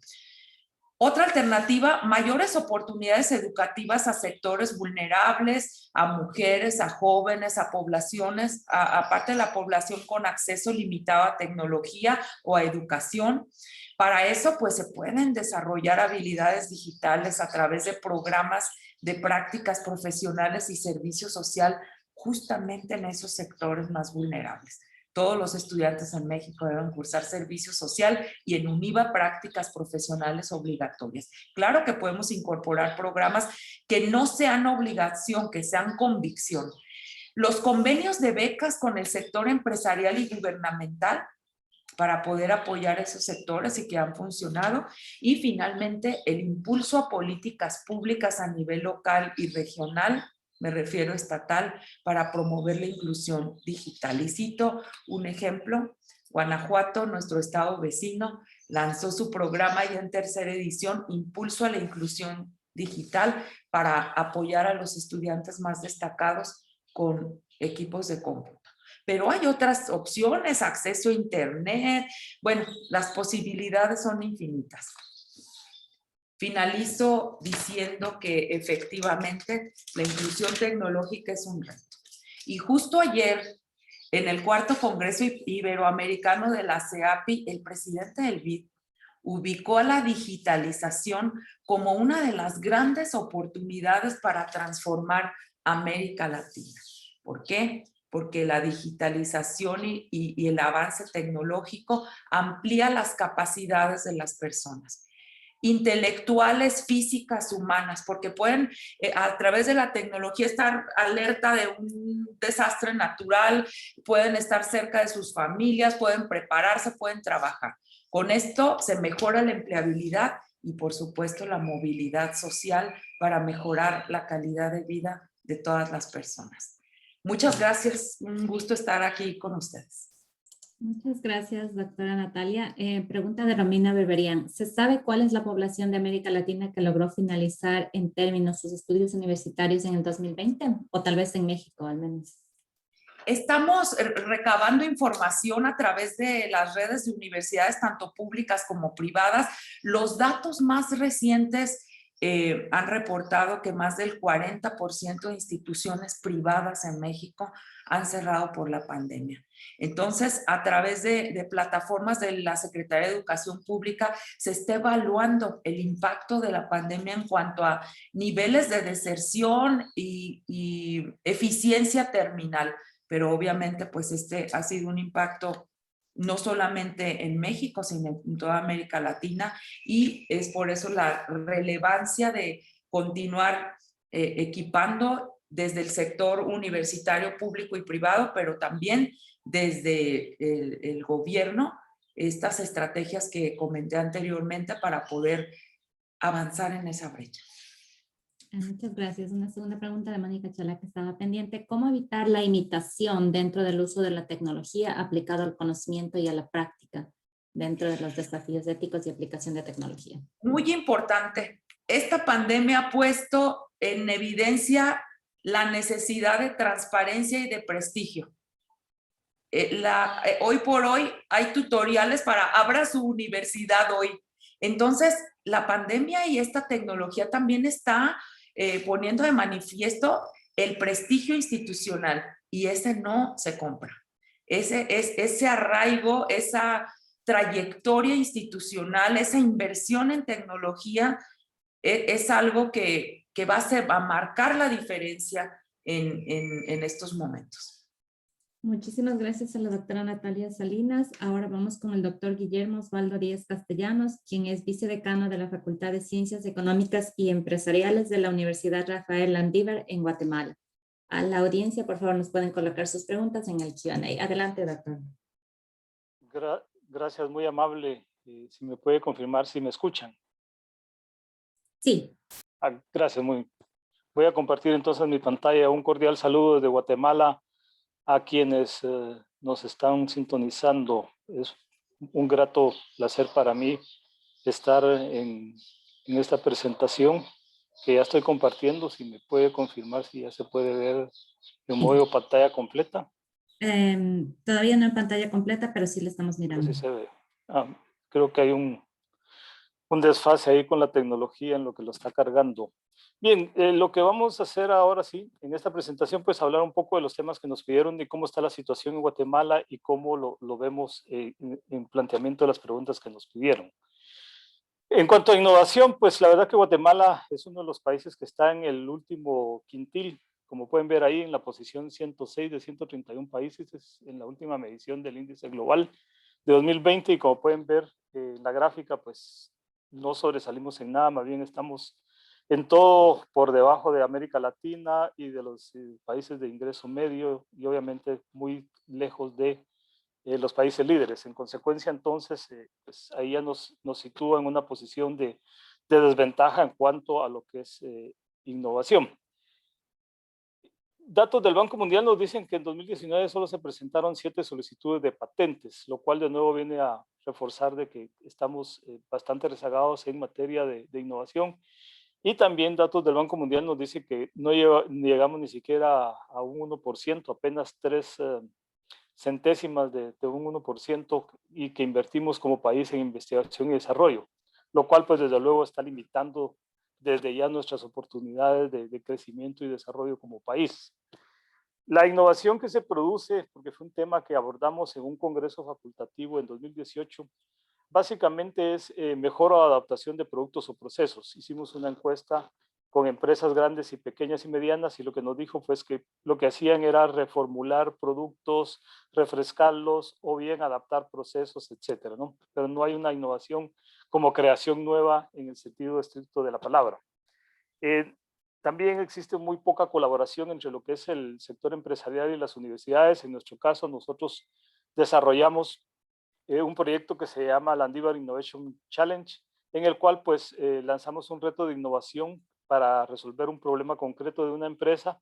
Otra alternativa, mayores oportunidades educativas a sectores vulnerables, a mujeres, a jóvenes, a poblaciones, aparte de la población con acceso limitado a tecnología o a educación. Para eso, pues se pueden desarrollar habilidades digitales a través de programas de prácticas profesionales y servicio social justamente en esos sectores más vulnerables. Todos los estudiantes en México deben cursar servicio social y en UNIVA prácticas profesionales obligatorias. Claro que podemos incorporar programas que no sean obligación, que sean convicción. Los convenios de becas con el sector empresarial y gubernamental para poder apoyar esos sectores y que han funcionado. Y finalmente, el impulso a políticas públicas a nivel local y regional, me refiero estatal, para promover la inclusión digital. Y cito un ejemplo: Guanajuato, nuestro estado vecino, lanzó su programa ya en tercera edición, Impulso a la Inclusión Digital, para apoyar a los estudiantes más destacados con equipos de cómputo. Pero hay otras opciones, acceso a internet, bueno, las posibilidades son infinitas. Finalizo diciendo que efectivamente la inclusión tecnológica es un reto. Y justo ayer, en el cuarto Congreso Iberoamericano de la CEAPI, el presidente del BID ubicó a la digitalización como una de las grandes oportunidades para transformar América Latina. ¿Por qué? Porque la digitalización y el avance tecnológico amplía las capacidades de las personas, intelectuales, físicas, humanas, porque pueden a través de la tecnología estar alerta de un desastre natural, pueden estar cerca de sus familias, pueden prepararse, pueden trabajar. Con esto se mejora la empleabilidad y, por supuesto, la movilidad social para mejorar la calidad de vida de todas las personas. Muchas gracias, un gusto estar aquí con ustedes. Muchas gracias, doctora Natalia. Pregunta de Romina Berberian. ¿Se sabe cuál es la población de América Latina que logró finalizar en términos sus estudios universitarios en el 2020? O tal vez en México, al menos. Estamos recabando información a través de las redes de universidades, tanto públicas como privadas. Los datos más recientes han reportado que más del 40% de instituciones privadas en México han cerrado por la pandemia. Entonces, a través de plataformas de la Secretaría de Educación Pública se está evaluando el impacto de la pandemia en cuanto a niveles de deserción y eficiencia terminal. Pero obviamente, pues este ha sido un impacto no solamente en México, sino en toda América Latina, y es por eso la relevancia de continuar equipando desde el sector universitario público y privado, pero también desde el gobierno, estas estrategias que comenté anteriormente para poder avanzar en esa brecha. Muchas gracias. Una segunda pregunta de Mónica Chala que estaba pendiente. ¿Cómo evitar la imitación dentro del uso de la tecnología aplicado al conocimiento y a la práctica dentro de los desafíos éticos y aplicación de tecnología? Muy importante. Esta pandemia ha puesto en evidencia la necesidad de transparencia y de prestigio. Hoy por hoy hay tutoriales para abra su universidad hoy. Entonces, la pandemia y esta tecnología también está poniendo de manifiesto el prestigio institucional y ese no se compra. Ese arraigo, esa trayectoria institucional, esa inversión en tecnología es algo que va a marcar la diferencia en estos momentos. Muchísimas gracias a la doctora Natalia Salinas. Ahora vamos con el doctor Guillermo Osvaldo Díaz Castellanos, quien es vicedecano de la Facultad de Ciencias Económicas y Empresariales de la Universidad Rafael Landívar en Guatemala. A la audiencia, por favor, nos pueden colocar sus preguntas en el Q&A. Adelante, doctor. Gracias, muy amable. Si me puede confirmar si me escuchan. Sí. Gracias, voy a compartir entonces mi pantalla. Un cordial saludo desde Guatemala a quienes nos están sintonizando. Es un grato placer para mí estar en esta presentación que ya estoy compartiendo. Si me puede confirmar si ya se puede ver en modo pantalla completa. Todavía no en pantalla completa, pero sí le estamos mirando. Pues sí se ve. Creo que hay un desfase ahí con la tecnología en lo que lo está cargando. Bien, lo que vamos a hacer ahora sí, en esta presentación, pues hablar un poco de los temas que nos pidieron, de cómo está la situación en Guatemala y cómo lo vemos en planteamiento de las preguntas que nos pidieron. En cuanto a innovación, pues la verdad que Guatemala es uno de los países que está en el último quintil, como pueden ver ahí en la posición 106 de 131 países, es en la última medición del índice global de 2020, y como pueden ver en la gráfica, pues no sobresalimos en nada, más bien estamos en todo por debajo de América Latina y de los países de ingreso medio, y obviamente muy lejos de los países líderes. En consecuencia, entonces, pues ahí ya nos sitúa en una posición de desventaja en cuanto a lo que es innovación. Datos del Banco Mundial nos dicen que en 2019 solo se presentaron 7 solicitudes de patentes, lo cual de nuevo viene a reforzar de que estamos bastante rezagados en materia de innovación. Y también datos del Banco Mundial nos dicen que no llegamos ni siquiera a un 1%, apenas 3 centésimas de un 1%, y que invertimos como país en investigación y desarrollo, lo cual pues desde luego está limitando desde ya nuestras oportunidades de crecimiento y desarrollo como país. La innovación que se produce, porque fue un tema que abordamos en un congreso facultativo en 2018, básicamente es mejor adaptación de productos o procesos. Hicimos una encuesta con empresas grandes y pequeñas y medianas, y lo que nos dijo fue que lo que hacían era reformular productos, refrescarlos o bien adaptar procesos, etcétera, ¿no? Pero no hay una innovación como creación nueva en el sentido estricto de la palabra. También existe muy poca colaboración entre lo que es el sector empresarial y las universidades. En nuestro caso, nosotros desarrollamos un proyecto que se llama Landívar Innovation Challenge, en el cual pues lanzamos un reto de innovación para resolver un problema concreto de una empresa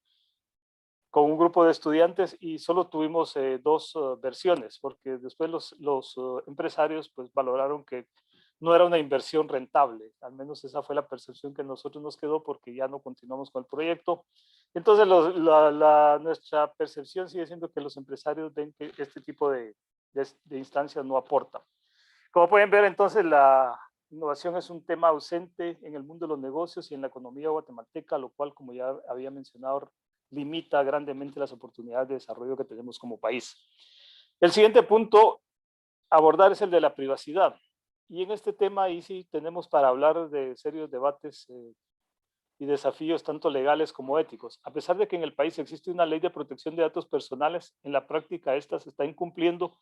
con un grupo de estudiantes, y solo tuvimos 2 versiones, porque después los empresarios pues valoraron que no era una inversión rentable. Al menos esa fue la percepción que a nosotros nos quedó, porque ya no continuamos con el proyecto. Entonces nuestra percepción sigue siendo que los empresarios ven que este tipo de instancias no aportan. Como pueden ver, entonces la innovación es un tema ausente en el mundo de los negocios y en la economía guatemalteca, lo cual, como ya había mencionado, limita grandemente las oportunidades de desarrollo que tenemos como país. El siguiente punto a abordar es el de la privacidad. Y en este tema ahí sí tenemos para hablar de serios debates y desafíos tanto legales como éticos. A pesar de que en el país existe una ley de protección de datos personales, en la práctica esta se está incumpliendo,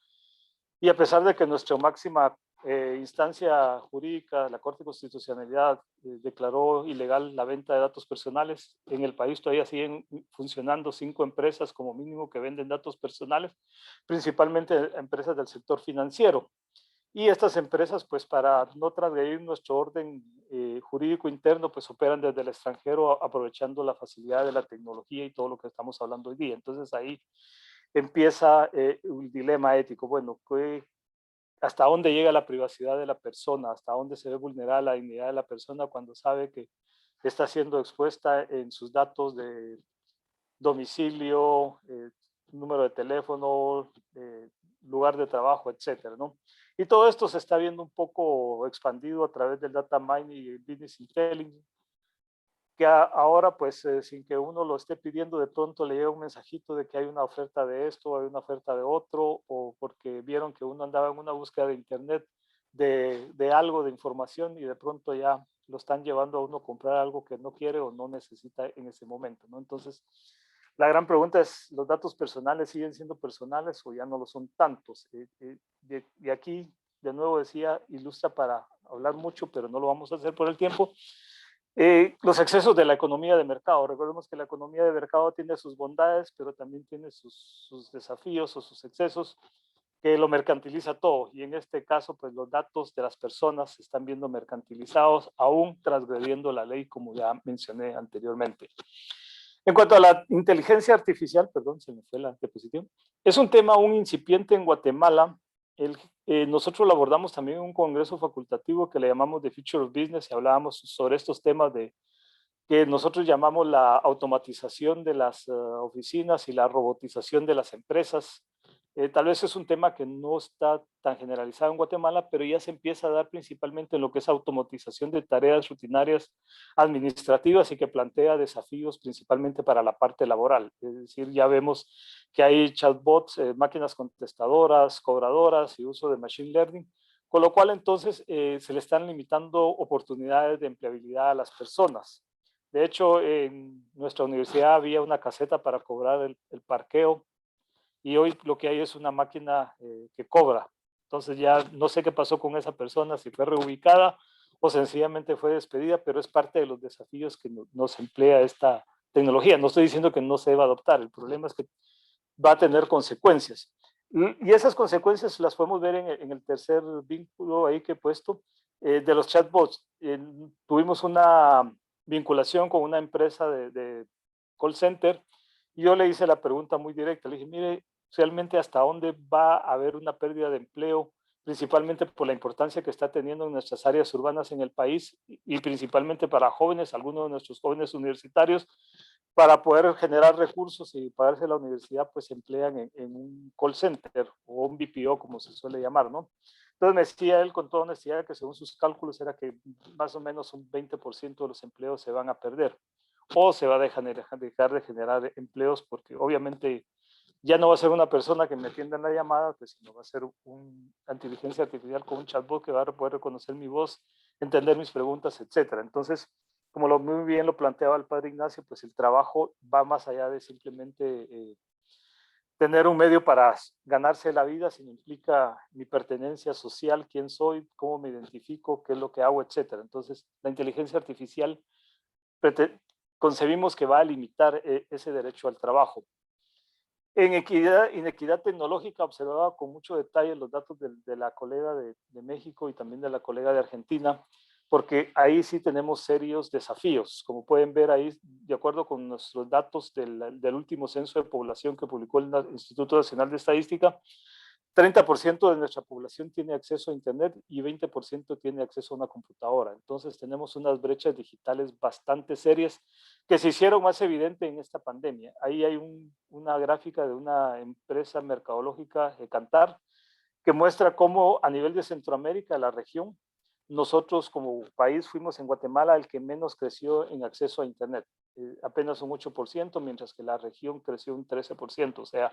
y a pesar de que nuestra máxima instancia jurídica, la Corte de Constitucionalidad declaró ilegal la venta de datos personales. En el país todavía siguen funcionando 5 empresas como mínimo que venden datos personales, principalmente empresas del sector financiero. Y estas empresas, pues para no transgredir nuestro orden jurídico interno, pues operan desde el extranjero aprovechando la facilidad de la tecnología y todo lo que estamos hablando hoy día. Entonces ahí empieza un dilema ético. Bueno, ¿hasta dónde llega la privacidad de la persona? ¿Hasta dónde se ve vulnerada la dignidad de la persona cuando sabe que está siendo expuesta en sus datos de domicilio, número de teléfono, lugar de trabajo, etcétera, ¿no? Y todo esto se está viendo un poco expandido a través del data mining y el business intelligence, que ahora pues sin que uno lo esté pidiendo, de pronto le llega un mensajito de que hay una oferta de esto, hay una oferta de otro, o porque vieron que uno andaba en una búsqueda de internet de algo, de información, y de pronto ya lo están llevando a uno a comprar algo que no quiere o no necesita en ese momento, ¿no? Entonces, la gran pregunta es, ¿los datos personales siguen siendo personales o ya no lo son tantos? Y aquí, de nuevo decía, ilustra para hablar mucho, pero no lo vamos a hacer por el tiempo. Los excesos de la economía de mercado. Recordemos que la economía de mercado tiene sus bondades, pero también tiene sus desafíos o sus excesos, que lo mercantiliza todo. Y en este caso, pues los datos de las personas se están viendo mercantilizados, aún transgrediendo la ley, como ya mencioné anteriormente. En cuanto a la inteligencia artificial, perdón, se me fue la diapositiva, es un tema aún incipiente en Guatemala. Nosotros lo abordamos también en un congreso facultativo que le llamamos The Future of Business, y hablábamos sobre estos temas que nosotros llamamos la automatización de las oficinas y la robotización de las empresas. Tal vez es un tema que no está tan generalizado en Guatemala, pero ya se empieza a dar principalmente en lo que es automatización de tareas rutinarias administrativas y que plantea desafíos principalmente para la parte laboral. Es decir, ya vemos que hay chatbots, máquinas contestadoras, cobradoras y uso de machine learning, con lo cual entonces se le están limitando oportunidades de empleabilidad a las personas. De hecho, en nuestra universidad había una caseta para cobrar el parqueo, y hoy lo que hay es una máquina que cobra. Entonces ya no sé qué pasó con esa persona, si fue reubicada o sencillamente fue despedida, pero es parte de los desafíos que nos emplea esta tecnología. No estoy diciendo que no se deba adoptar, el problema es que va a tener consecuencias. Y esas consecuencias las podemos ver en el tercer vínculo ahí que he puesto, de los chatbots. Tuvimos una vinculación con una empresa de call center, y yo le hice la pregunta muy directa. Le dije, mire, realmente hasta dónde va a haber una pérdida de empleo, principalmente por la importancia que está teniendo en nuestras áreas urbanas en el país, y principalmente para jóvenes, algunos de nuestros jóvenes universitarios, para poder generar recursos y pagarse la universidad, pues se emplean en un call center o un BPO, como se suele llamar, ¿no? Entonces me decía él con toda honestidad que según sus cálculos era que más o menos un 20% de los empleos se van a perder, o se va a dejar de generar empleos, porque obviamente ya no va a ser una persona que me atienda en la llamada, pues sino va a ser una inteligencia artificial con un chatbot que va a poder reconocer mi voz, entender mis preguntas, etcétera. Entonces, como muy bien lo planteaba el padre Ignacio, pues el trabajo va más allá de simplemente tener un medio para ganarse la vida, sino implica mi pertenencia social, quién soy, cómo me identifico, qué es lo que hago, etcétera. Entonces, la inteligencia artificial concebimos que va a limitar ese derecho al trabajo. En inequidad tecnológica, observaba con mucho detalle los datos de la colega de México y también de la colega de Argentina, porque ahí sí tenemos serios desafíos. Como pueden ver ahí, de acuerdo con nuestros datos del último censo de población que publicó el Instituto Nacional de Estadística, 30% de nuestra población tiene acceso a Internet y 20% tiene acceso a una computadora. Entonces tenemos unas brechas digitales bastante serias que se hicieron más evidente en esta pandemia. Ahí hay una gráfica de una empresa mercadológica, Kantar, que muestra cómo a nivel de Centroamérica, la región, nosotros como país fuimos en Guatemala el que menos creció en acceso a Internet, apenas un 8%, mientras que la región creció un 13%. O sea,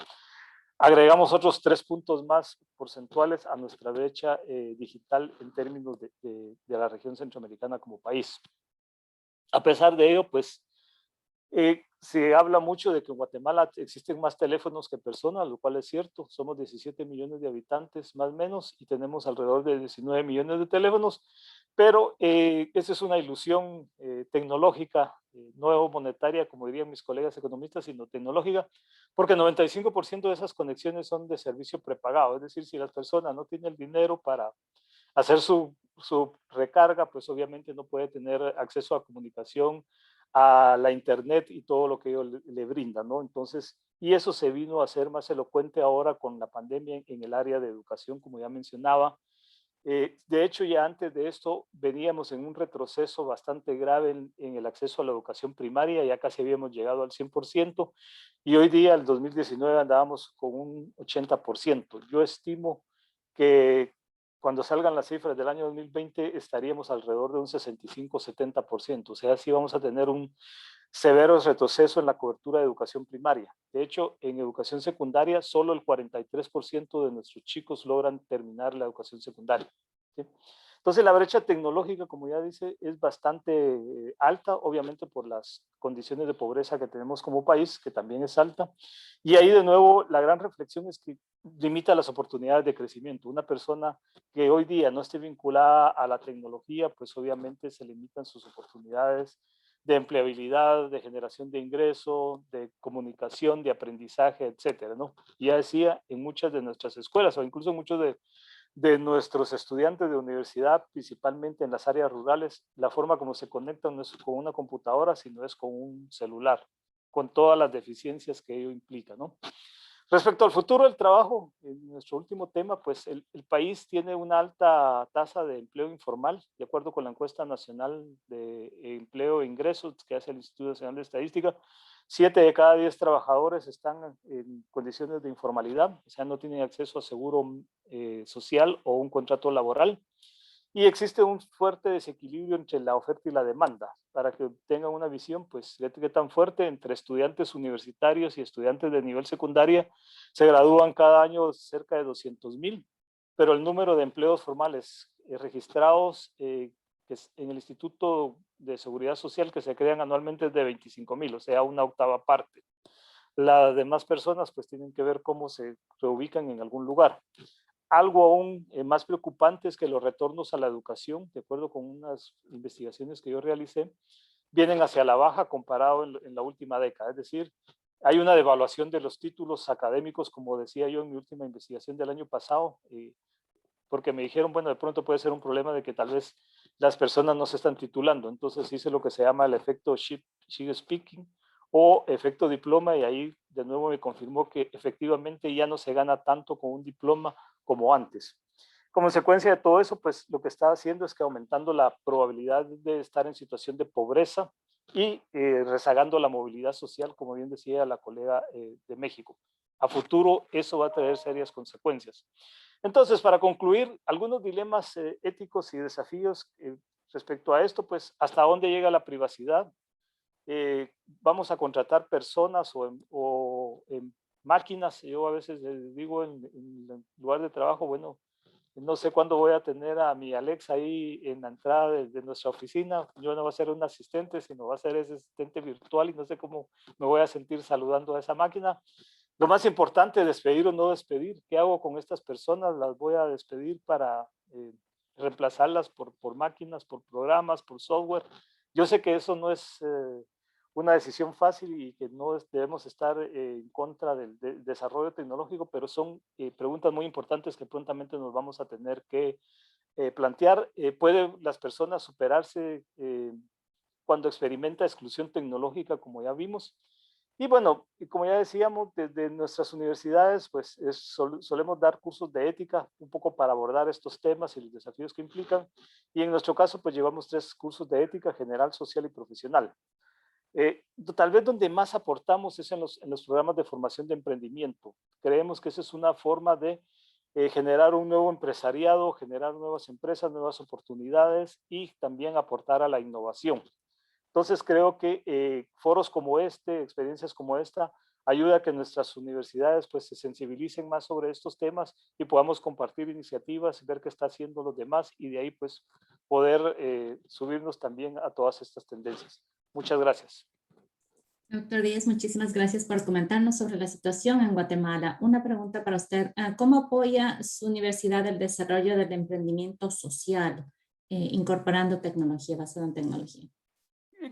agregamos otros 3 puntos más porcentuales a nuestra brecha digital en términos de la región centroamericana como país. A pesar de ello, pues Se habla mucho de que en Guatemala existen más teléfonos que personas, lo cual es cierto. Somos 17 millones de habitantes, más o menos, y tenemos alrededor de 19 millones de teléfonos. Pero esa es una ilusión tecnológica, no monetaria, como dirían mis colegas economistas, sino tecnológica, porque el 95% de esas conexiones son de servicio prepagado. Es decir, si las personas no tienen el dinero para hacer su recarga, pues obviamente no puede tener acceso a comunicación, a la internet y todo lo que ellos le brindan, ¿no? Entonces, y eso se vino a hacer más elocuente ahora con la pandemia en el área de educación, como ya mencionaba. De hecho, ya antes de esto veníamos en un retroceso bastante grave en el acceso a la educación primaria, ya casi habíamos llegado al 100%, y hoy día, el 2019, andábamos con un 80%. Yo estimo que cuando salgan las cifras del año 2020 estaríamos alrededor de un 65-70%, o sea, sí vamos a tener un severo retroceso en la cobertura de educación primaria. De hecho, en educación secundaria, solo el 43% de nuestros chicos logran terminar la educación secundaria, ¿sí? Entonces, la brecha tecnológica, como ya dice, es bastante alta, obviamente por las condiciones de pobreza que tenemos como país, que también es alta. Y ahí, de nuevo, la gran reflexión es que limita las oportunidades de crecimiento. Una persona que hoy día no esté vinculada a la tecnología, pues obviamente se limitan sus oportunidades de empleabilidad, de generación de ingreso, de comunicación, de aprendizaje, etcétera, ¿no? Ya decía, en muchas de nuestras escuelas, o incluso muchos de nuestros estudiantes de universidad, principalmente en las áreas rurales, la forma como se conectan no es con una computadora, sino es con un celular, con todas las deficiencias que ello implica, ¿no? Respecto al futuro del trabajo, en nuestro último tema, pues el país tiene una alta tasa de empleo informal, de acuerdo con la encuesta nacional de empleo e ingresos que hace el Instituto Nacional de Estadística. 7 de cada 10 trabajadores están en condiciones de informalidad, o sea, no tienen acceso a seguro social o un contrato laboral. Y existe un fuerte desequilibrio entre la oferta y la demanda. Para que tengan una visión, pues, de qué tan fuerte, entre estudiantes universitarios y estudiantes de nivel secundaria, se gradúan cada año cerca de 200,000, pero el número de empleos formales registrados que en el Instituto de Seguridad Social que se crean anualmente es de 25,000, o sea, una octava parte. Las demás personas pues tienen que ver cómo se reubican en algún lugar. Algo aún más preocupante es que los retornos a la educación, de acuerdo con unas investigaciones que yo realicé, vienen hacia la baja comparado en la última década. Es decir, hay una devaluación de los títulos académicos, como decía yo en mi última investigación del año pasado, porque me dijeron, bueno, de pronto puede ser un problema de que tal vez las personas no se están titulando. Entonces hice lo que se llama el efecto sheet speaking o efecto diploma, y ahí de nuevo me confirmó que efectivamente ya no se gana tanto con un diploma como antes. Como consecuencia de todo eso, pues lo que está haciendo es que aumentando la probabilidad de estar en situación de pobreza y rezagando la movilidad social, como bien decía la colega de México. A futuro eso va a traer serias consecuencias. Entonces, para concluir, algunos dilemas éticos y desafíos respecto a esto, pues hasta dónde llega la privacidad. Vamos a contratar personas o en máquinas. Yo a veces digo en el lugar de trabajo, bueno, no sé cuándo voy a tener a mi Alexa ahí en la entrada de nuestra oficina. Yo no voy a ser un asistente, sino va a ser ese asistente virtual y no sé cómo me voy a sentir saludando a esa máquina. Lo más importante, despedir o no despedir. ¿Qué hago con estas personas? ¿Las voy a despedir para reemplazarlas por máquinas, por programas, por software? Yo sé que eso no es una decisión fácil y que no debemos estar en contra del desarrollo tecnológico, pero son preguntas muy importantes que prontamente nos vamos a tener que plantear. ¿Pueden las personas superarse cuando experimenta exclusión tecnológica, como ya vimos? Y bueno, como ya decíamos, desde nuestras universidades, pues solemos dar cursos de ética, un poco para abordar estos temas y los desafíos que implican. Y en nuestro caso, pues llevamos 3 cursos de ética: general, social y profesional. Tal vez donde más aportamos es en los programas de formación de emprendimiento. Creemos que esa es una forma de generar un nuevo empresariado, generar nuevas empresas, nuevas oportunidades y también aportar a la innovación. Entonces creo que foros como este, experiencias como esta, ayuda a que nuestras universidades pues se sensibilicen más sobre estos temas y podamos compartir iniciativas, ver qué está haciendo los demás y de ahí pues poder subirnos también a todas estas tendencias. Muchas gracias. Doctor Díaz, muchísimas gracias por comentarnos sobre la situación en Guatemala. Una pregunta para usted. ¿Cómo apoya su universidad el desarrollo del emprendimiento social, incorporando tecnología, basada en tecnología?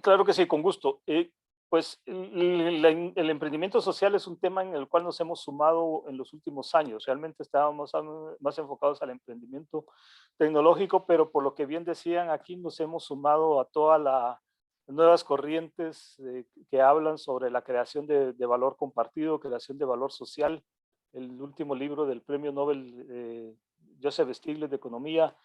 Claro que sí, con gusto. Pues el emprendimiento social es un tema en el cual nos hemos sumado en los últimos años. Realmente estábamos más enfocados al emprendimiento tecnológico, pero por lo que bien decían, aquí nos hemos sumado a todas las nuevas corrientes que hablan sobre la creación de valor compartido, creación de valor social. El último libro del premio Nobel Joseph Stiglitz de Economía,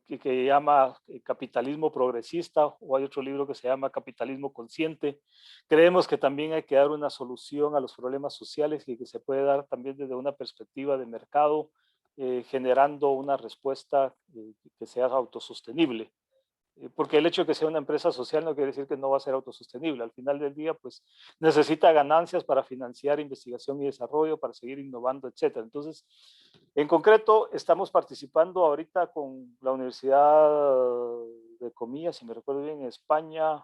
que llama Capitalismo Progresista, o hay otro libro que se llama Capitalismo Consciente. Creemos que también hay que dar una solución a los problemas sociales y que se puede dar también desde una perspectiva de mercado, generando una respuesta que sea autosostenible. Porque el hecho de que sea una empresa social no quiere decir que no va a ser autosostenible. Al final del día, pues necesita ganancias para financiar investigación y desarrollo, para seguir innovando, etc. Entonces, en concreto, estamos participando ahorita con la Universidad de Comillas, si me recuerdo bien, en España,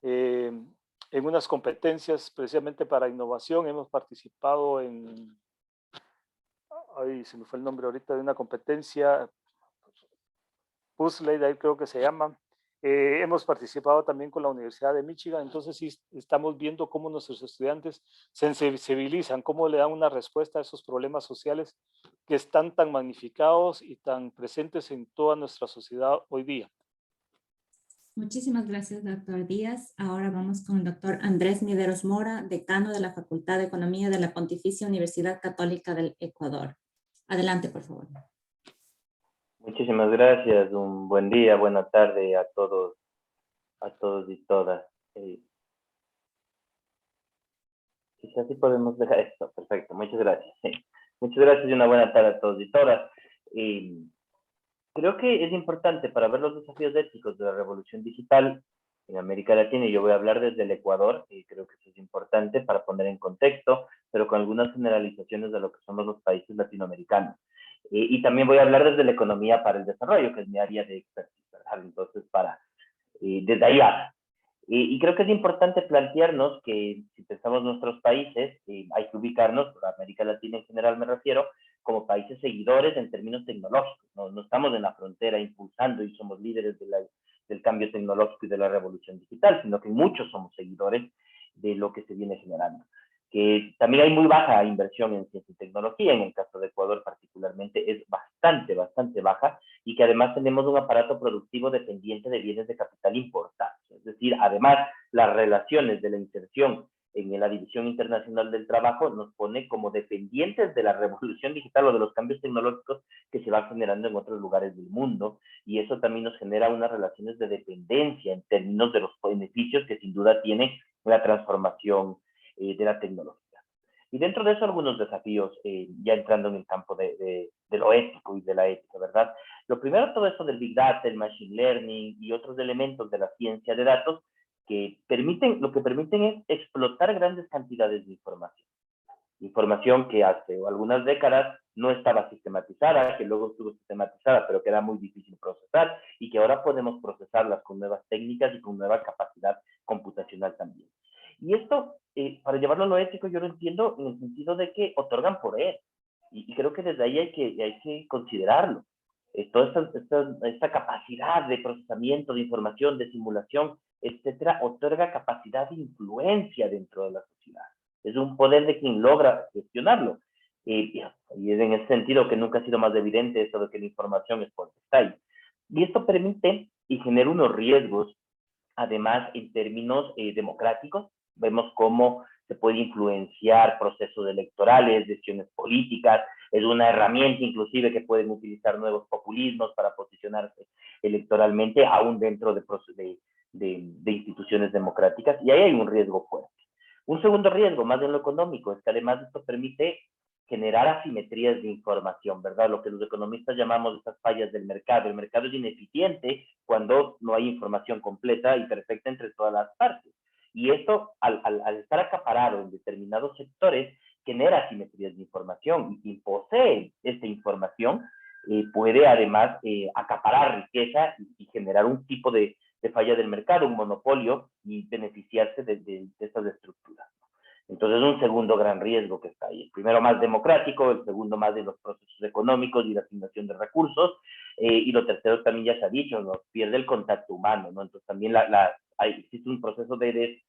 en unas competencias precisamente para innovación. Hemos participado en, ay, se me fue el nombre ahorita, de una competencia, Puzzle, creo que se llama. Hemos participado también con la Universidad de Michigan, entonces sí estamos viendo cómo nuestros estudiantes se sensibilizan, cómo le dan una respuesta a esos problemas sociales que están tan magnificados y tan presentes en toda nuestra sociedad hoy día. Muchísimas gracias, doctor Díaz. Ahora vamos con el doctor Andrés Niveros Mora, decano de la Facultad de Economía de la Pontificia Universidad Católica del Ecuador. Adelante, por favor. Muchísimas gracias, un buen día, buena tarde a todos y todas. Quizás sí podemos dejar esto, perfecto, muchas gracias. Muchas gracias y una buena tarde a todos y todas. Creo que es importante para ver los desafíos éticos de la revolución digital en América Latina, y yo voy a hablar desde el Ecuador, y creo que eso es importante para poner en contexto, pero con algunas generalizaciones de lo que somos los países latinoamericanos. Y también voy a hablar desde la economía para el desarrollo, que es mi área de expertise, ¿verdad? Entonces, desde ahí hablo. Y creo que es importante plantearnos que si pensamos nuestros países, hay que ubicarnos, por América Latina en general me refiero, como países seguidores en términos tecnológicos. No estamos en la frontera impulsando y somos líderes del cambio tecnológico y de la revolución digital, sino que muchos somos seguidores de lo que se viene generando. Que también hay muy baja inversión en ciencia y tecnología, en el caso de Ecuador particularmente es bastante baja, y que además tenemos un aparato productivo dependiente de bienes de capital importados. Es decir, además las relaciones de la inserción en la División Internacional del Trabajo nos pone como dependientes de la revolución digital o de los cambios tecnológicos que se van generando en otros lugares del mundo, y eso también nos genera unas relaciones de dependencia en términos de los beneficios que sin duda tiene la transformación de la tecnología. Y dentro de eso algunos desafíos, ya entrando en el campo de lo ético y de la ética, ¿verdad? Lo primero, todo eso del Big Data, el Machine Learning y otros elementos de la ciencia de datos que lo que permiten es explotar grandes cantidades de información. Información que hace algunas décadas no estaba sistematizada, que luego estuvo sistematizada, pero que era muy difícil procesar, y que ahora podemos procesarlas con nuevas técnicas y con nueva capacidad computacional también. Y esto, para llevarlo a lo ético, yo lo entiendo en el sentido de que otorgan poder. Y creo que desde ahí hay que considerarlo. Toda esta capacidad de procesamiento de información, de simulación, etcétera, otorga capacidad de influencia dentro de la sociedad. Es un poder de quien logra gestionarlo. Y es en ese sentido que nunca ha sido más evidente eso de que la información es porque está ahí. Y esto permite y genera unos riesgos, además, en términos democráticos. Vemos cómo se puede influenciar procesos electorales, decisiones políticas. Es una herramienta inclusive que pueden utilizar nuevos populismos para posicionarse electoralmente, aún dentro de instituciones democráticas, y ahí hay un riesgo fuerte. Un segundo riesgo, más en lo económico, es que además esto permite generar asimetrías de información, ¿verdad? Lo que los economistas llamamos estas fallas del mercado. El mercado es ineficiente cuando no hay información completa y perfecta entre todas las partes. Y esto, al estar acaparado en determinados sectores, genera asimetrías de información, y quien posee esta información puede además acaparar riqueza y generar un tipo de de falla del mercado, un monopolio, y beneficiarse de estas estructuras. Entonces, un segundo gran riesgo que está ahí. El primero más democrático, el segundo más de los procesos económicos y la asignación de recursos, y lo tercero también ya se ha dicho, ¿no? Pierde el contacto humano, ¿no? Entonces también existe un proceso de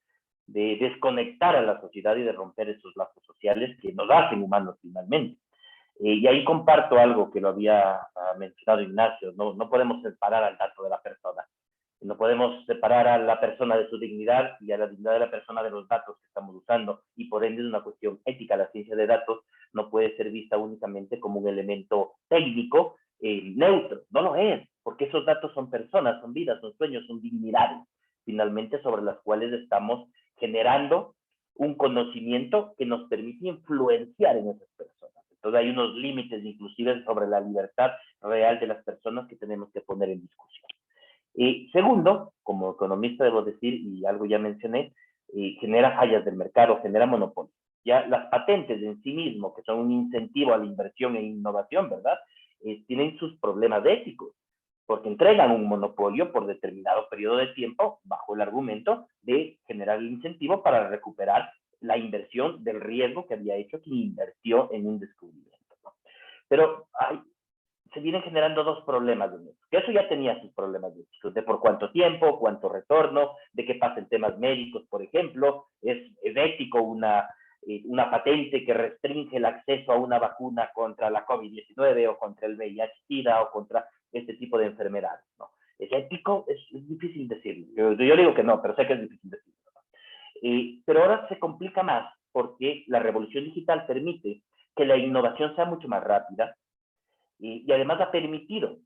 desconectar a la sociedad y de romper esos lazos sociales que nos hacen humanos finalmente. Y ahí comparto algo que lo había mencionado Ignacio, no podemos separar al dato de la persona. No podemos separar a la persona de su dignidad y a la dignidad de la persona de los datos que estamos usando, y por ende es una cuestión ética. La ciencia de datos no puede ser vista únicamente como un elemento técnico neutro, no lo es, porque esos datos son personas, son vidas, son sueños, son dignidades, finalmente, sobre las cuales estamos generando un conocimiento que nos permite influenciar en esas personas. Entonces hay unos límites inclusive sobre la libertad real de las personas que tenemos que poner en discusión. Segundo, como economista debo decir, y algo ya mencioné, genera fallas del mercado, genera monopolio. Ya las patentes en sí mismo, que son un incentivo a la inversión e innovación, ¿verdad? Tienen sus problemas éticos, porque entregan un monopolio por determinado periodo de tiempo bajo el argumento de generar el incentivo para recuperar la inversión del riesgo que había hecho quien invirtió en un descubrimiento, ¿no? Pero se vienen generando dos problemas de esto, que eso ya tenía sus problemas de por cuánto tiempo, cuánto retorno, de qué pasa en temas médicos, por ejemplo, es ético una patente que restringe el acceso a una vacuna contra la COVID-19 o contra el VIH-Sida o contra este tipo de enfermedades, ¿no? ¿Es ético? Es difícil decirlo. Yo digo que no, pero sé que es difícil decirlo, ¿no? Pero ahora se complica más porque la revolución digital permite que la innovación sea mucho más rápida, y además ha permitido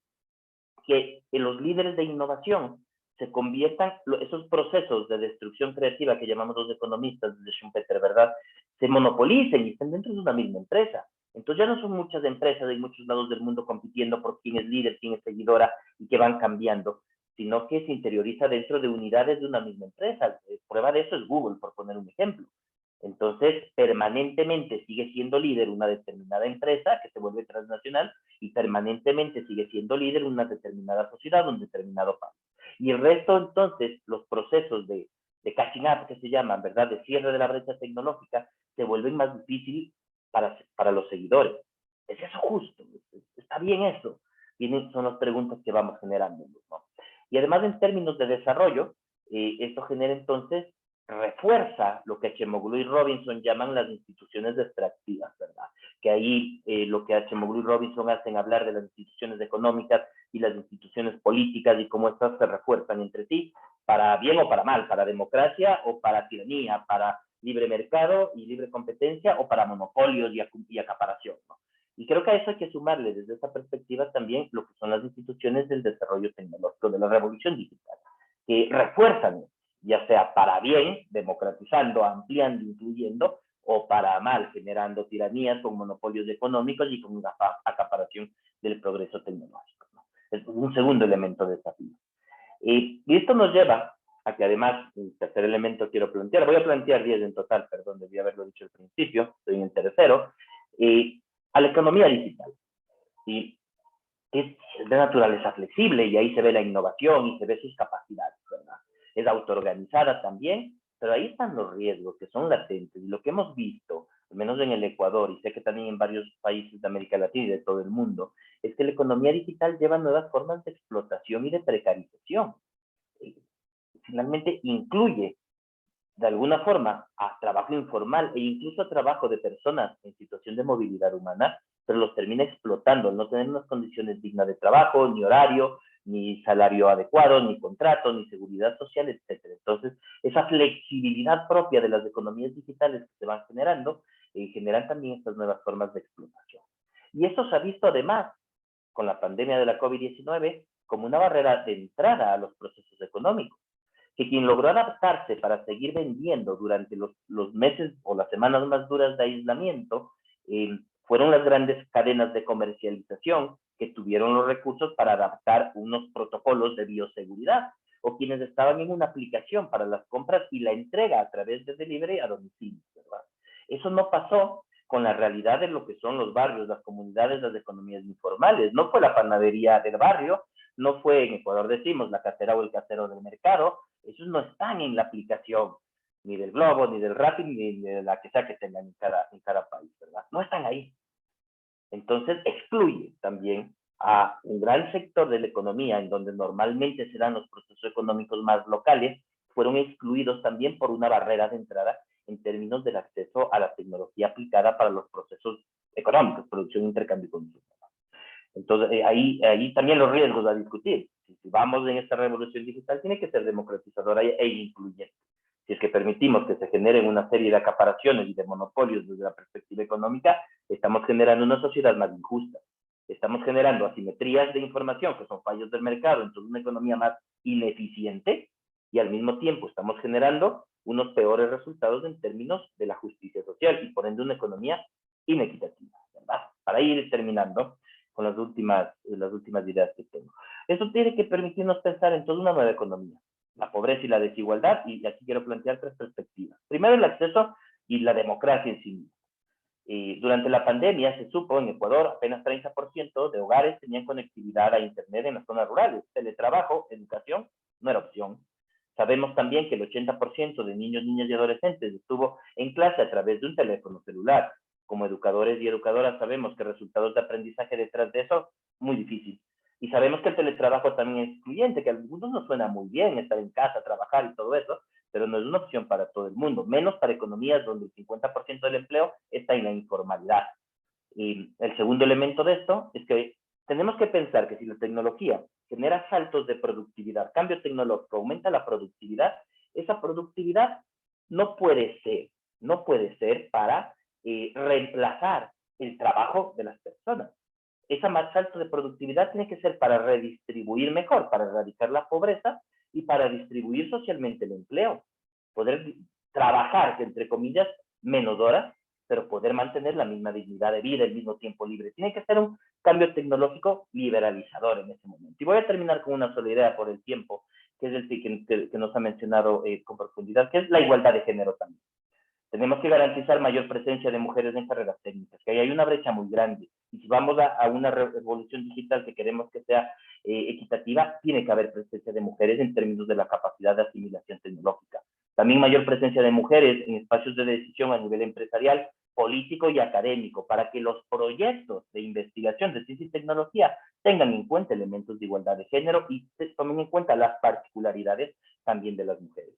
que los líderes de innovación se conviertan, esos procesos de destrucción creativa que llamamos los economistas de Schumpeter, ¿verdad?, se monopolicen y estén dentro de una misma empresa. Entonces ya no son muchas empresas en muchos lados del mundo compitiendo por quién es líder, quién es seguidora y que van cambiando, sino que se interioriza dentro de unidades de una misma empresa. Prueba de eso es Google, por poner un ejemplo. Entonces, permanentemente sigue siendo líder una determinada empresa que se vuelve transnacional y permanentemente sigue siendo líder una determinada sociedad, un determinado país. Y el resto, entonces, los procesos de catching up, que se llaman, ¿verdad?, de cierre de la brecha tecnológica, se vuelven más difíciles para los seguidores. ¿Es eso justo? ¿Está bien eso? Son las preguntas que vamos generando, ¿no? Y además, en términos de desarrollo, esto genera entonces, refuerza lo que Acemoglu y Robinson llaman las instituciones extractivas, ¿verdad? Que ahí lo que Acemoglu y Robinson hacen hablar de las instituciones económicas y las instituciones políticas y cómo estas se refuerzan entre sí, para bien o para mal, para democracia o para tiranía, para libre mercado y libre competencia o para monopolios y acaparación, ¿no? Y creo que a eso hay que sumarle desde esa perspectiva también lo que son las instituciones del desarrollo tecnológico, de la revolución digital, que refuerzan, ya sea para bien, democratizando, ampliando, incluyendo, o para mal, generando tiranías con monopolios económicos y con una acaparación del progreso tecnológico, ¿no? Es un segundo elemento de desafío. Y esto nos lleva a que además, el tercer elemento quiero plantear, voy a plantear 10 en total, perdón, debí haberlo dicho al principio, estoy en el tercero, a la economía digital. Y es de naturaleza flexible y ahí se ve la innovación y se ve sus capacidades, ¿verdad? Es autoorganizada también, pero ahí están los riesgos que son latentes. Y lo que hemos visto, al menos en el Ecuador, y sé que también en varios países de América Latina y de todo el mundo, es que la economía digital lleva nuevas formas de explotación y de precarización. Finalmente incluye, de alguna forma, a trabajo informal e incluso a trabajo de personas en situación de movilidad humana, pero los termina explotando, no tener unas condiciones dignas de trabajo, ni horario, ni salario adecuado, ni contrato, ni seguridad social, etc. Entonces, esa flexibilidad propia de las economías digitales que se van generando, generan también estas nuevas formas de explotación. Y esto se ha visto además con la pandemia de la COVID-19 como una barrera de entrada a los procesos económicos, que quien logró adaptarse para seguir vendiendo durante los meses o las semanas más duras de aislamiento, fueron las grandes cadenas de comercialización que tuvieron los recursos para adaptar unos protocolos de bioseguridad, o quienes estaban en una aplicación para las compras y la entrega a través de delivery a domicilio, ¿verdad? Eso no pasó con la realidad de lo que son los barrios, las comunidades, las economías informales. No fue la panadería del barrio, no fue, en Ecuador decimos, la casera o el casero del mercado, esos no están en la aplicación, ni del Globo, ni del Rappi, ni de la que sea que tengan en cada país, ¿verdad? No están ahí. Entonces excluye también a un gran sector de la economía, en donde normalmente se dan los procesos económicos más locales, fueron excluidos también por una barrera de entrada en términos del acceso a la tecnología aplicada para los procesos económicos, producción, intercambio y consumo. Entonces, ahí también los riesgos a discutir. Si vamos en esta revolución digital, tiene que ser democratizadora e incluyente. Si es que permitimos que se generen una serie de acaparaciones y de monopolios desde la perspectiva económica, estamos generando una sociedad más injusta. Estamos generando asimetrías de información, que son fallos del mercado, entonces una economía más ineficiente, y al mismo tiempo estamos generando unos peores resultados en términos de la justicia social y por ende una economía inequitativa, ¿verdad? Para ir terminando con las últimas ideas que tengo. Eso tiene que permitirnos pensar en toda una nueva economía, la pobreza y la desigualdad, y aquí quiero plantear tres perspectivas. Primero, el acceso y la democracia en sí misma. Durante la pandemia se supo en Ecuador apenas 30% de hogares tenían conectividad a internet en las zonas rurales. Teletrabajo, educación, no era opción. Sabemos también que el 80% de niños, niñas y adolescentes estuvo en clase a través de un teléfono celular. Como educadores y educadoras sabemos que resultados de aprendizaje detrás de eso, muy difícil. Y sabemos que el teletrabajo también es excluyente, que a algunos nos suena muy bien estar en casa, trabajar y todo eso, pero no es una opción para todo el mundo, menos para economías donde el 50% del empleo está en la informalidad. Y el segundo elemento de esto es que tenemos que pensar que si la tecnología genera saltos de productividad, cambio tecnológico, aumenta la productividad, esa productividad no puede ser para reemplazar el trabajo de las personas. Ese más salto de productividad tiene que ser para redistribuir mejor, para erradicar la pobreza y para distribuir socialmente el empleo. Poder trabajar, entre comillas, menos horas, pero poder mantener la misma dignidad de vida, el mismo tiempo libre. Tiene que ser un cambio tecnológico liberalizador en ese momento. Y voy a terminar con una sola idea por el tiempo, que es el que nos ha mencionado con profundidad, que es la igualdad de género también. Tenemos que garantizar mayor presencia de mujeres en carreras técnicas, que ahí hay una brecha muy grande. Y si vamos a una revolución digital que queremos que sea equitativa, tiene que haber presencia de mujeres en términos de la capacidad de asimilación tecnológica. También mayor presencia de mujeres en espacios de decisión a nivel empresarial, político y académico, para que los proyectos de investigación de ciencia y tecnología tengan en cuenta elementos de igualdad de género y tomen en cuenta las particularidades también de las mujeres.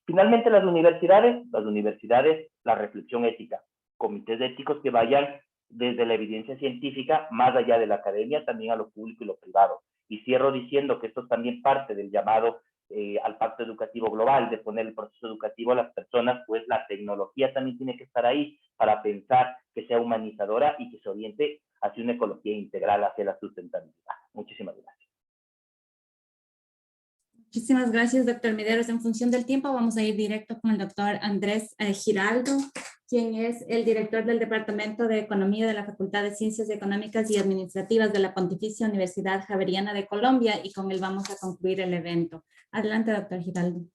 Finalmente, las universidades, la reflexión ética, comités éticos que vayan desde la evidencia científica, más allá de la academia, también a lo público y lo privado. Y cierro diciendo que esto es también parte del llamado al pacto educativo global, de poner el proceso educativo a las personas, pues la tecnología también tiene que estar ahí para pensar que sea humanizadora y que se oriente hacia una ecología integral, hacia la sustentabilidad. Muchísimas gracias. Muchísimas gracias, doctor Mideros. En función del tiempo, vamos a ir directo con el doctor Andrés Giraldo, quien es el director del Departamento de Economía de la Facultad de Ciencias Económicas y Administrativas de la Pontificia Universidad Javeriana de Colombia, y con él vamos a concluir el evento. Adelante, doctor Giraldo.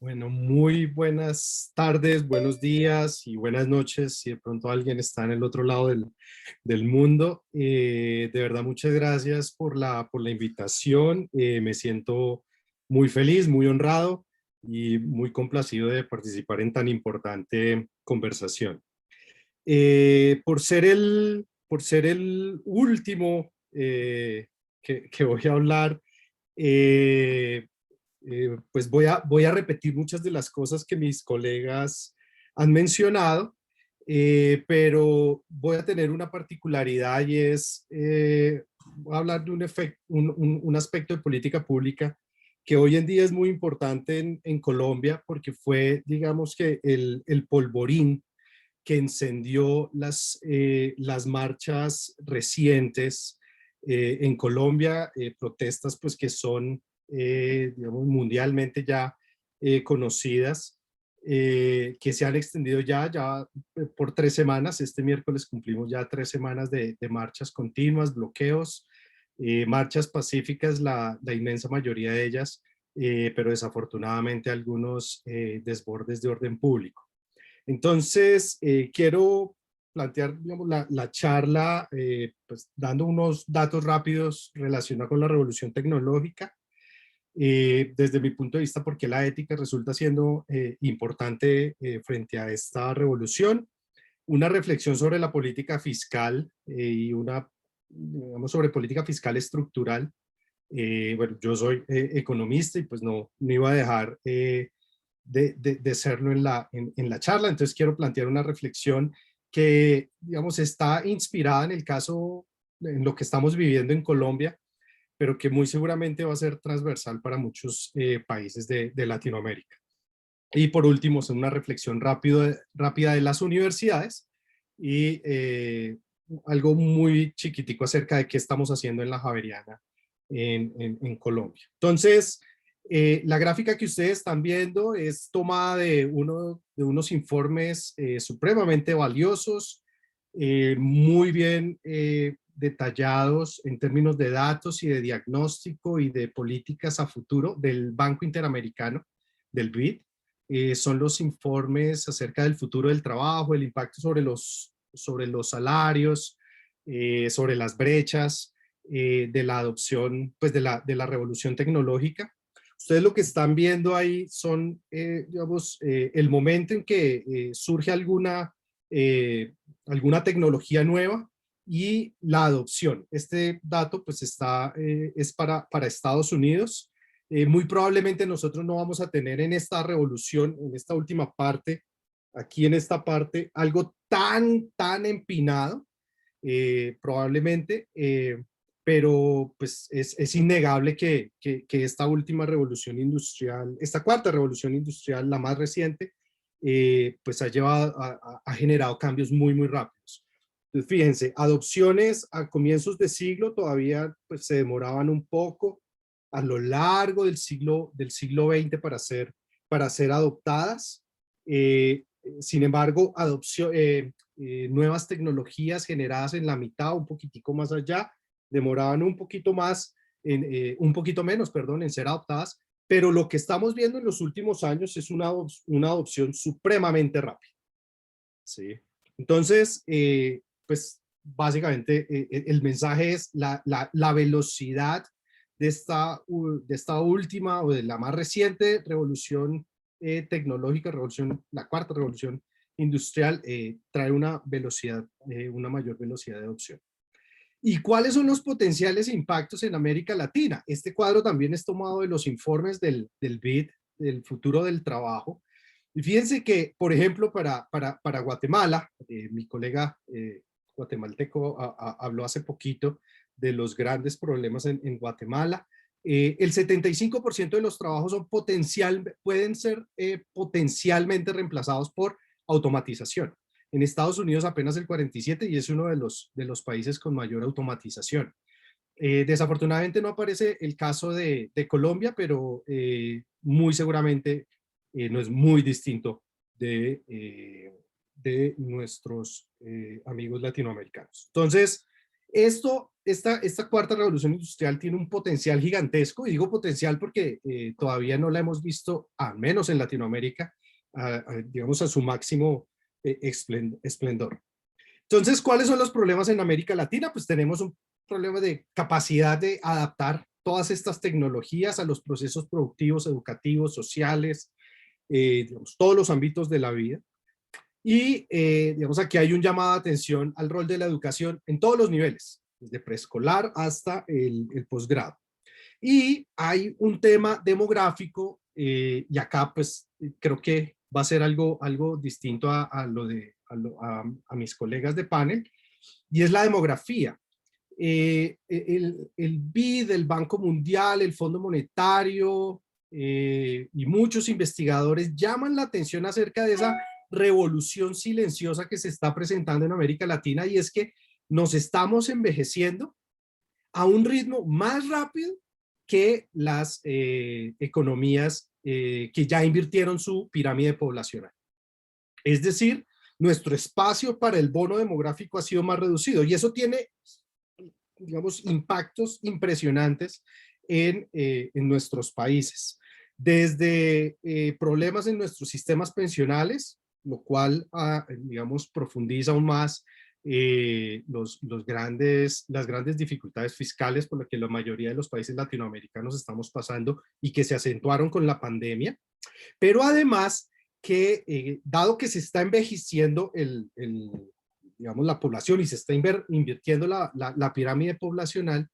Bueno, muy buenas tardes, buenos días y buenas noches, si de pronto alguien está en el otro lado del mundo. De verdad, muchas gracias por la invitación. Me siento muy feliz, muy honrado y muy complacido de participar en tan importante conversación. Por ser el último que voy a hablar, pues voy a repetir muchas de las cosas que mis colegas han mencionado, pero voy a tener una particularidad y es, voy a hablar de un aspecto de política pública que hoy en día es muy importante en Colombia, porque fue, digamos que el polvorín que encendió las marchas recientes en Colombia, protestas pues que son digamos, mundialmente ya conocidas, que se han extendido ya por 3 semanas. Este miércoles cumplimos ya 3 semanas de marchas continuas, bloqueos, marchas pacíficas, la inmensa mayoría de ellas, pero desafortunadamente algunos desbordes de orden público. Entonces, quiero plantear, digamos, la charla pues, dando unos datos rápidos relacionados con la revolución tecnológica. Desde mi punto de vista, porque la ética resulta siendo importante frente a esta revolución. Una reflexión sobre la política fiscal y digamos, sobre política fiscal estructural. Bueno, yo soy economista y pues no iba a dejar de serlo en la charla, entonces quiero plantear una reflexión que, digamos, está inspirada en el caso, en lo que estamos viviendo en Colombia, pero que muy seguramente va a ser transversal para muchos países de Latinoamérica. Y por último, es una reflexión rápida de las universidades y algo muy chiquitico acerca de qué estamos haciendo en la Javeriana en Colombia. Entonces, la gráfica que ustedes están viendo es tomada de unos informes supremamente valiosos, muy bien detallados en términos de datos y de diagnóstico y de políticas a futuro del Banco Interamericano, del BID. Son los informes acerca del futuro del trabajo, el impacto sobre los salarios, sobre las brechas, de la adopción, pues de la revolución tecnológica. Ustedes lo que están viendo ahí son, digamos, el momento en que surge alguna tecnología nueva y la adopción. Este dato pues es para Estados Unidos. Muy probablemente nosotros no vamos a tener en esta revolución, en esta última parte, aquí en esta parte, algo tan empinado, probablemente, pero pues es innegable que esta última revolución industrial, esta cuarta revolución industrial, la más reciente, pues ha generado cambios muy rápidos. Entonces, fíjense, adopciones a comienzos de siglo todavía pues, se demoraban un poco a lo largo del siglo XX para ser adoptadas. Sin embargo, nuevas tecnologías generadas en la mitad, un poquitico más allá, demoraban un poquito menos, en ser adoptadas, pero lo que estamos viendo en los últimos años es una adopción supremamente rápida. ¿Sí? Entonces, pues básicamente el mensaje es la velocidad de esta última o de la más reciente revolución tecnológica, la cuarta revolución industrial, trae una mayor velocidad de adopción. ¿Y cuáles son los potenciales impactos en América Latina? Este cuadro también es tomado de los informes del BID, del futuro del trabajo. Y fíjense que, por ejemplo, para Guatemala, mi colega guatemalteco habló hace poquito de los grandes problemas en Guatemala. El 75% de los trabajos pueden ser potencialmente reemplazados por automatización. En Estados Unidos apenas el 47% y es uno de los países con mayor automatización. Desafortunadamente no aparece el caso de Colombia, pero muy seguramente no es muy distinto de nuestros amigos latinoamericanos. Entonces, esta cuarta revolución industrial tiene un potencial gigantesco, y digo potencial porque todavía no la hemos visto, al menos en Latinoamérica, digamos a su máximo esplendor. Entonces, ¿cuáles son los problemas en América Latina? Pues tenemos un problema de capacidad de adaptar todas estas tecnologías a los procesos productivos, educativos, sociales, digamos, todos los ámbitos de la vida. Y digamos, aquí hay un llamado de atención al rol de la educación en todos los niveles, desde preescolar hasta el posgrado. Y hay un tema demográfico, y acá pues creo que va a ser algo distinto a mis colegas de panel, y es la demografía. El BID, el Banco Mundial, el Fondo Monetario y muchos investigadores llaman la atención acerca de esa revolución silenciosa que se está presentando en América Latina, y es que nos estamos envejeciendo a un ritmo más rápido que las economías que ya invirtieron su pirámide poblacional. Es decir, nuestro espacio para el bono demográfico ha sido más reducido, y eso tiene, digamos, impactos impresionantes en nuestros países. Desde problemas en nuestros sistemas pensionales, lo cual, digamos, profundiza aún más las grandes dificultades fiscales por las que la mayoría de los países latinoamericanos estamos pasando y que se acentuaron con la pandemia, pero además que dado que se está envejeciendo digamos, la población y se está invirtiendo la pirámide poblacional,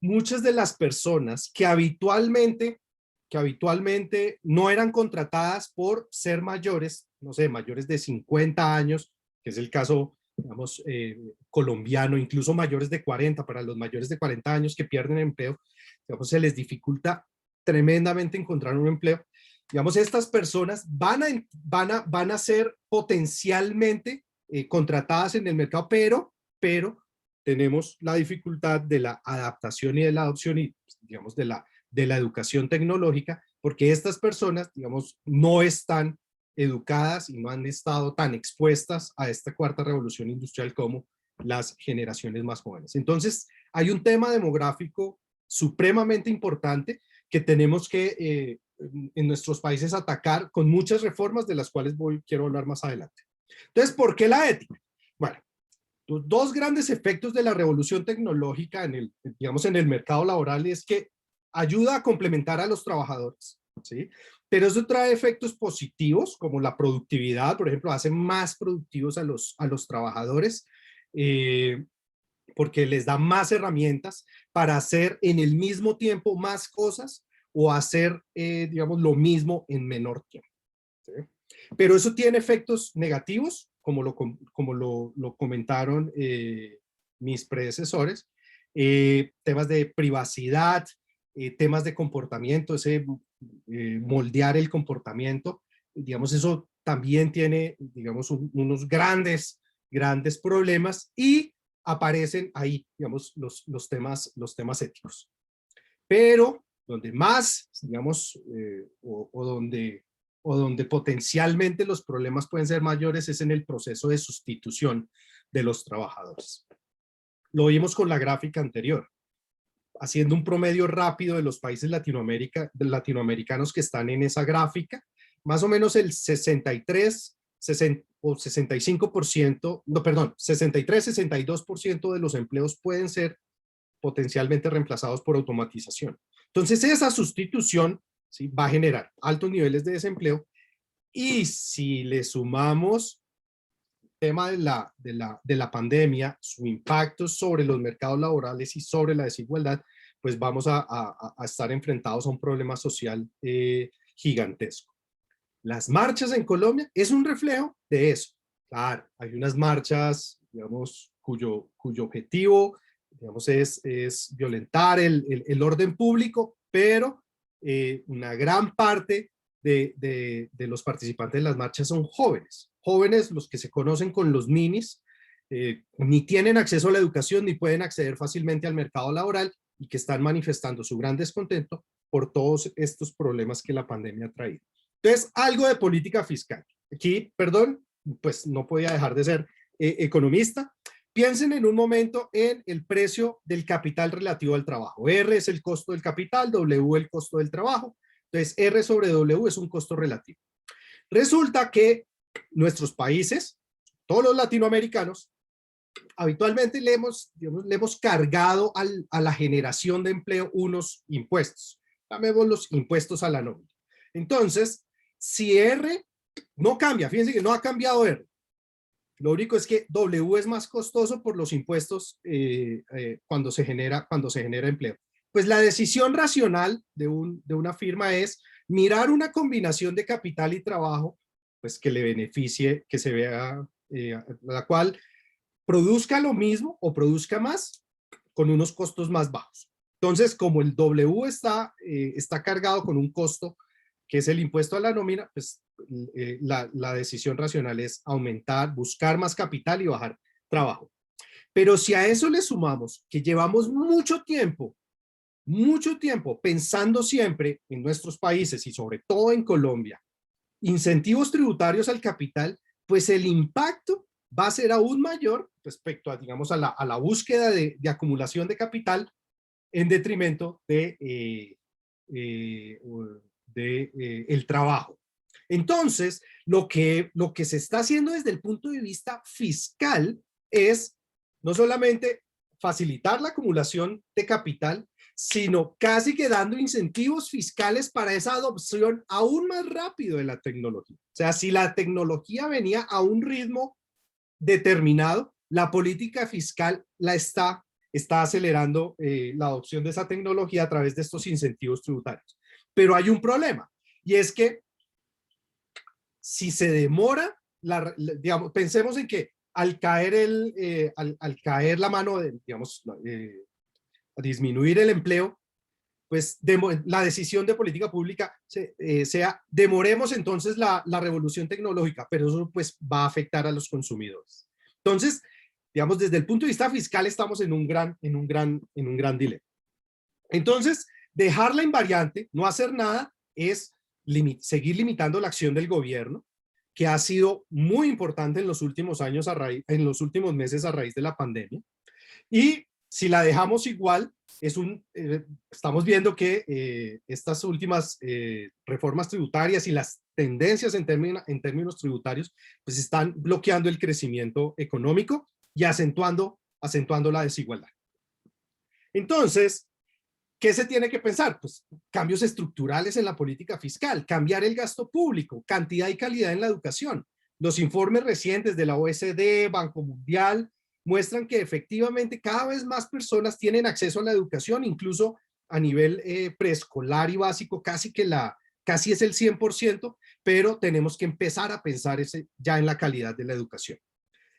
muchas de las personas que habitualmente no eran contratadas por ser mayores, no sé, mayores de 50 años, que es el caso, digamos, colombiano, incluso mayores de 40, para los mayores de 40 años que pierden empleo, digamos, se les dificulta tremendamente encontrar un empleo. Digamos, estas personas van a ser potencialmente contratadas en el mercado, pero tenemos la dificultad de la adaptación y de la adopción y, digamos, de la educación tecnológica, porque estas personas, digamos, no están educadas y no han estado tan expuestas a esta cuarta revolución industrial como las generaciones más jóvenes. Entonces, hay un tema demográfico supremamente importante que tenemos que en nuestros países atacar con muchas reformas de las cuales quiero hablar más adelante. Entonces, ¿por qué la ética? Bueno, los dos grandes efectos de la revolución tecnológica digamos, en el mercado laboral es que ayuda a complementar a los trabajadores, ¿sí? Pero eso trae efectos positivos, como la productividad, por ejemplo, hace más productivos a los trabajadores, porque les da más herramientas para hacer en el mismo tiempo más cosas o hacer, digamos, lo mismo en menor tiempo, ¿sí? Pero eso tiene efectos negativos, como lo comentaron mis predecesores, temas de privacidad, temas de comportamiento, moldear el comportamiento, digamos, eso también tiene, digamos, unos grandes problemas y aparecen ahí, digamos, los temas éticos. Pero donde más, digamos, donde potencialmente los problemas pueden ser mayores es en el proceso de sustitución de los trabajadores. Lo vimos con la gráfica anterior. Haciendo un promedio rápido de los países latinoamericanos que están en esa gráfica, más o menos el 63-62% de los empleos pueden ser potencialmente reemplazados por automatización. Entonces esa sustitución, ¿sí?, va a generar altos niveles de desempleo, y si le sumamos el tema de la pandemia, su impacto sobre los mercados laborales y sobre la desigualdad, pues vamos a estar enfrentados a un problema social gigantesco. Las marchas en Colombia es un reflejo de eso. Claro, hay unas marchas, digamos, cuyo objetivo, digamos, es violentar el orden público, pero una gran parte de los participantes de las marchas son jóvenes, los que se conocen con los ninis, ni tienen acceso a la educación ni pueden acceder fácilmente al mercado laboral, y que están manifestando su gran descontento por todos estos problemas que la pandemia ha traído. Entonces, algo de política fiscal. Aquí, perdón, pues no podía dejar de ser economista. Piensen en un momento en el precio del capital relativo al trabajo. R es el costo del capital, W el costo del trabajo. Entonces, R sobre W es un costo relativo. Resulta que nuestros países, todos los latinoamericanos, habitualmente le hemos cargado a la generación de empleo unos impuestos. Llamemos los impuestos a la nómina. Entonces, si R no cambia, fíjense que no ha cambiado R. Lo único es que W es más costoso por los impuestos cuando se genera empleo. Pues la decisión racional de una firma es mirar una combinación de capital y trabajo, pues que le beneficie, que se vea, la cual produzca lo mismo o produzca más con unos costos más bajos. Entonces, como el W está cargado con un costo que es el impuesto a la nómina, pues la decisión racional es aumentar, buscar más capital y bajar trabajo. Pero si a eso le sumamos que llevamos mucho tiempo pensando siempre en nuestros países y sobre todo en Colombia, incentivos tributarios al capital, pues el impacto va a ser aún mayor respecto a, digamos, a la búsqueda de acumulación de capital en detrimento de el trabajo. Entonces, lo que se está haciendo desde el punto de vista fiscal es no solamente facilitar la acumulación de capital, sino casi que dando incentivos fiscales para esa adopción aún más rápido de la tecnología. O sea, si la tecnología venía a un ritmo determinado, la política fiscal la está acelerando la adopción de esa tecnología a través de estos incentivos tributarios. Pero hay un problema, y es que si se demora, digamos, pensemos en que al caer la mano de, digamos, a disminuir el empleo, pues la decisión de política pública sea demoremos entonces la revolución tecnológica, pero eso pues va a afectar a los consumidores. Entonces, digamos, desde el punto de vista fiscal estamos en un gran dilema. Entonces, dejarla invariante, no hacer nada, es seguir limitando la acción del gobierno, que ha sido muy importante en los últimos años, en los últimos meses a raíz de la pandemia. Y si la dejamos igual, estamos viendo que estas últimas reformas tributarias y las tendencias en términos tributarios, pues están bloqueando el crecimiento económico y acentuando la desigualdad. Entonces, ¿qué se tiene que pensar? Pues cambios estructurales en la política fiscal, cambiar el gasto público, cantidad y calidad en la educación. Los informes recientes de la OECD, Banco Mundial, muestran que efectivamente cada vez más personas tienen acceso a la educación, incluso a nivel preescolar y básico, casi es el 100%, pero tenemos que empezar a pensar ya en la calidad de la educación.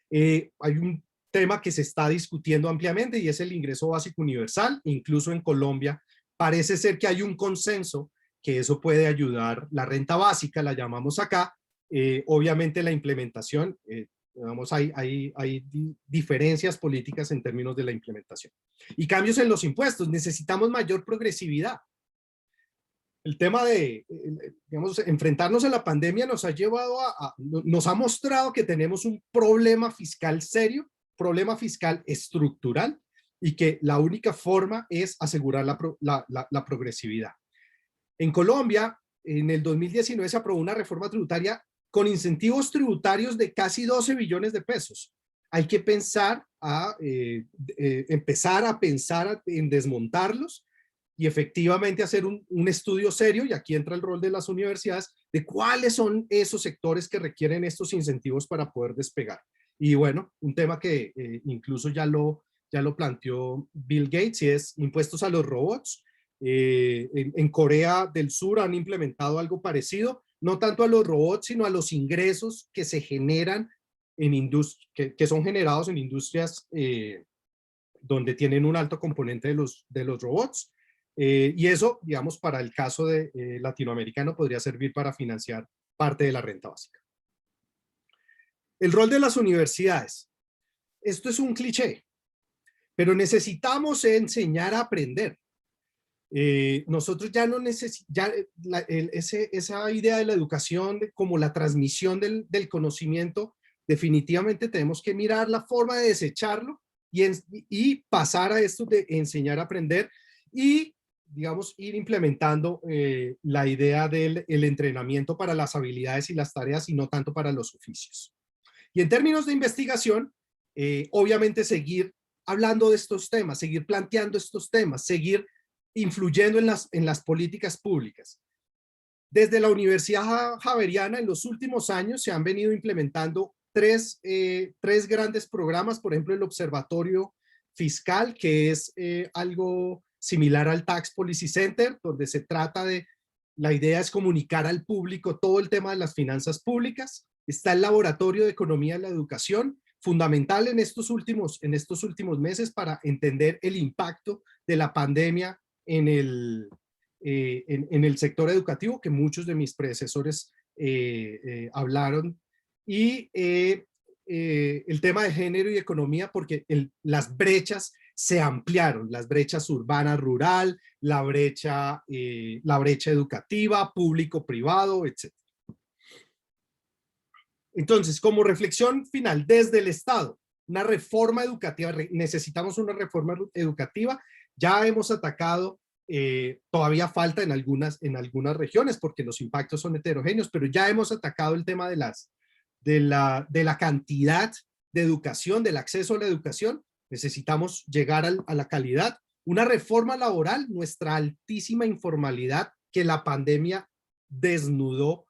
Hay un tema que se está discutiendo ampliamente y es el ingreso básico universal. Incluso en Colombia parece ser que hay un consenso que eso puede ayudar. La renta básica la llamamos acá. Obviamente la implementación, digamos, hay diferencias políticas en términos de la implementación. Y cambios en los impuestos. Necesitamos mayor progresividad. El tema de, digamos, enfrentarnos a la pandemia nos ha llevado nos ha mostrado que tenemos un problema fiscal serio, problema fiscal estructural, y que la única forma es asegurar la progresividad. En Colombia, en el 2019 se aprobó una reforma tributaria con incentivos tributarios de casi 12 billones de pesos. Hay que empezar a pensar en desmontarlos y efectivamente hacer un estudio serio, y aquí entra el rol de las universidades, de cuáles son esos sectores que requieren estos incentivos para poder despegar. Y bueno, un tema que incluso ya lo planteó Bill Gates, y es impuestos a los robots. En Corea del Sur han implementado algo parecido, no tanto a los robots, sino a los ingresos que se generan que son generados en industrias donde tienen un alto componente de los robots. Y eso, digamos, para el caso de latinoamericano podría servir para financiar parte de la renta básica. El rol de las universidades. Esto es un cliché, pero necesitamos enseñar a aprender. Nosotros ya no necesitamos, esa idea de la educación como la transmisión del conocimiento, definitivamente tenemos que mirar la forma de desecharlo y pasar a esto de enseñar a aprender y, digamos, ir implementando la idea del entrenamiento para las habilidades y las tareas y no tanto para los oficios. Y en términos de investigación, obviamente seguir hablando de estos temas, seguir planteando estos temas, seguir influyendo en las políticas públicas. Desde la Universidad Javeriana, en los últimos años se han venido implementando tres grandes programas, por ejemplo, el Observatorio Fiscal, que es algo similar al Tax Policy Center, donde se trata de, la idea es comunicar al público todo el tema de las finanzas públicas. Está el Laboratorio de Economía de la Educación, fundamental en estos últimos meses para entender el impacto de la pandemia en el sector educativo, que muchos de mis predecesores hablaron, y el tema de género y economía, porque las brechas se ampliaron, las brechas urbana, rural, la brecha educativa, público-privado, etc. Entonces, como reflexión final, desde el Estado, una reforma educativa, necesitamos una reforma educativa. Ya hemos atacado todavía falta en algunas regiones porque los impactos son heterogéneos, pero ya hemos atacado el tema de la cantidad de educación, del acceso a la educación. Necesitamos llegar a la calidad. Una reforma laboral, nuestra altísima informalidad que la pandemia desnudó,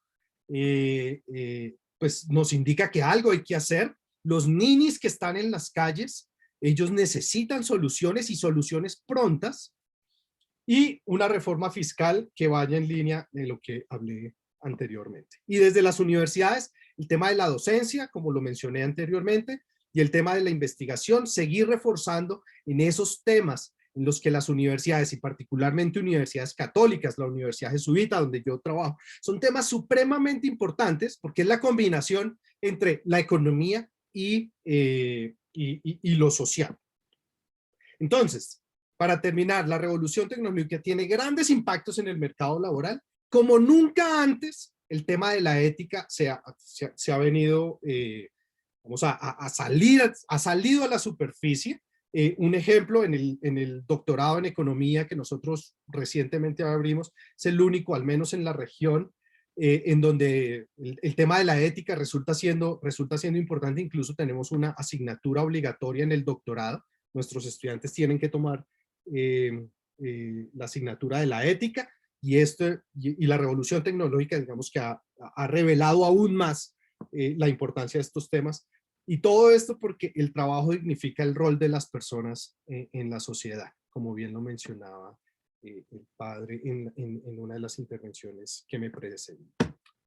pues nos indica que algo hay que hacer. Los ninis que están en las calles, ellos necesitan soluciones y soluciones prontas, y una reforma fiscal que vaya en línea de lo que hablé anteriormente. Y desde las universidades, el tema de la docencia, como lo mencioné anteriormente, y el tema de la investigación, seguir reforzando en esos temas en los que las universidades, y particularmente universidades católicas, la Universidad Jesuita, donde yo trabajo, son temas supremamente importantes porque es la combinación entre la economía y lo social. Entonces, para terminar, la revolución tecnológica tiene grandes impactos en el mercado laboral. Como nunca antes, el tema de la ética se ha venido, ha salido a la superficie. Un ejemplo, en el doctorado en economía que nosotros recientemente abrimos, es el único, al menos en la región, en donde el tema de la ética resulta siendo importante. Incluso tenemos una asignatura obligatoria en el doctorado. Nuestros estudiantes tienen que tomar la asignatura de la ética, y la revolución tecnológica, digamos que ha revelado aún más la importancia de estos temas, y todo esto porque el trabajo dignifica el rol de las personas en la sociedad, como bien lo mencionaba el padre en una de las intervenciones que me precedían.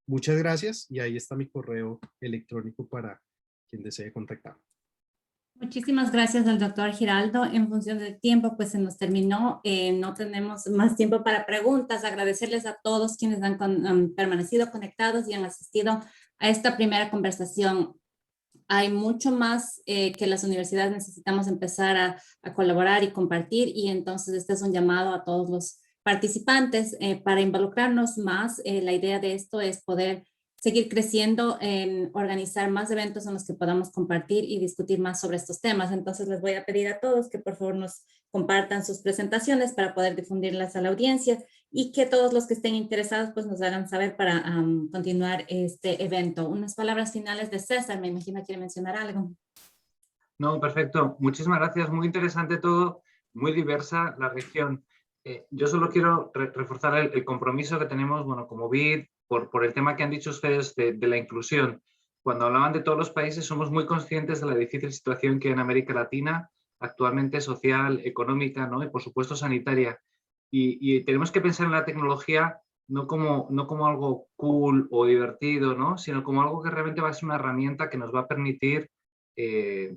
Muchas gracias, y ahí está mi correo electrónico para quien desee contactarme. Muchísimas gracias al doctor Giraldo. En función del tiempo, pues se nos terminó. No tenemos más tiempo para preguntas. Agradecerles a todos quienes han permanecido conectados y han asistido a esta primera conversación. Hay mucho más que las universidades necesitamos empezar a colaborar y compartir, y entonces este es un llamado a todos los participantes para involucrarnos más. La idea de esto es poder seguir creciendo, organizar más eventos en los que podamos compartir y discutir más sobre estos temas. Entonces les voy a pedir a todos que por favor nos compartan sus presentaciones para poder difundirlas a la audiencia, y que todos los que estén interesados pues nos hagan saber para continuar este evento. Unas palabras finales de César, me imagino quiere mencionar algo. No, perfecto. Muchísimas gracias. Muy interesante todo, muy diversa la región. Yo solo quiero reforzar el compromiso que tenemos, bueno, como BID, por el tema que han dicho ustedes de la inclusión. Cuando hablaban de todos los países, somos muy conscientes de la difícil situación que hay en América Latina, actualmente social, económica, ¿no? Y por supuesto sanitaria. Y tenemos que pensar en la tecnología no como algo cool o divertido, ¿no? Sino como algo que realmente va a ser una herramienta que nos va a permitir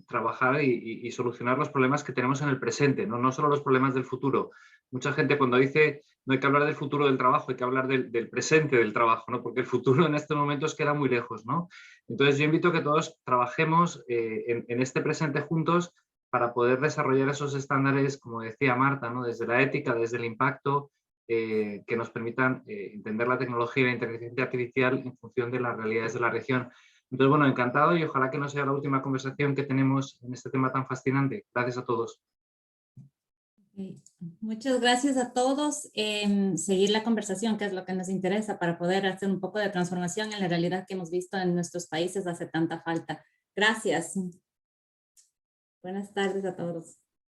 trabajar y solucionar los problemas que tenemos en el presente, no solo los problemas del futuro. Mucha gente cuando dice no hay que hablar del futuro del trabajo, hay que hablar del presente del trabajo, ¿no? Porque el futuro en estos momentos queda muy lejos, ¿no? Entonces yo invito a que todos trabajemos en este presente juntos para poder desarrollar esos estándares, como decía Marta, ¿no? Desde la ética, desde el impacto, que nos permitan entender la tecnología y la inteligencia artificial en función de las realidades de la región. Entonces, bueno, encantado, y ojalá que no sea la última conversación que tenemos en este tema tan fascinante. Gracias a todos. Muchas gracias a todos. Seguir la conversación, que es lo que nos interesa para poder hacer un poco de transformación en la realidad que hemos visto en nuestros países hace tanta falta. Gracias. Buenas tardes a todos.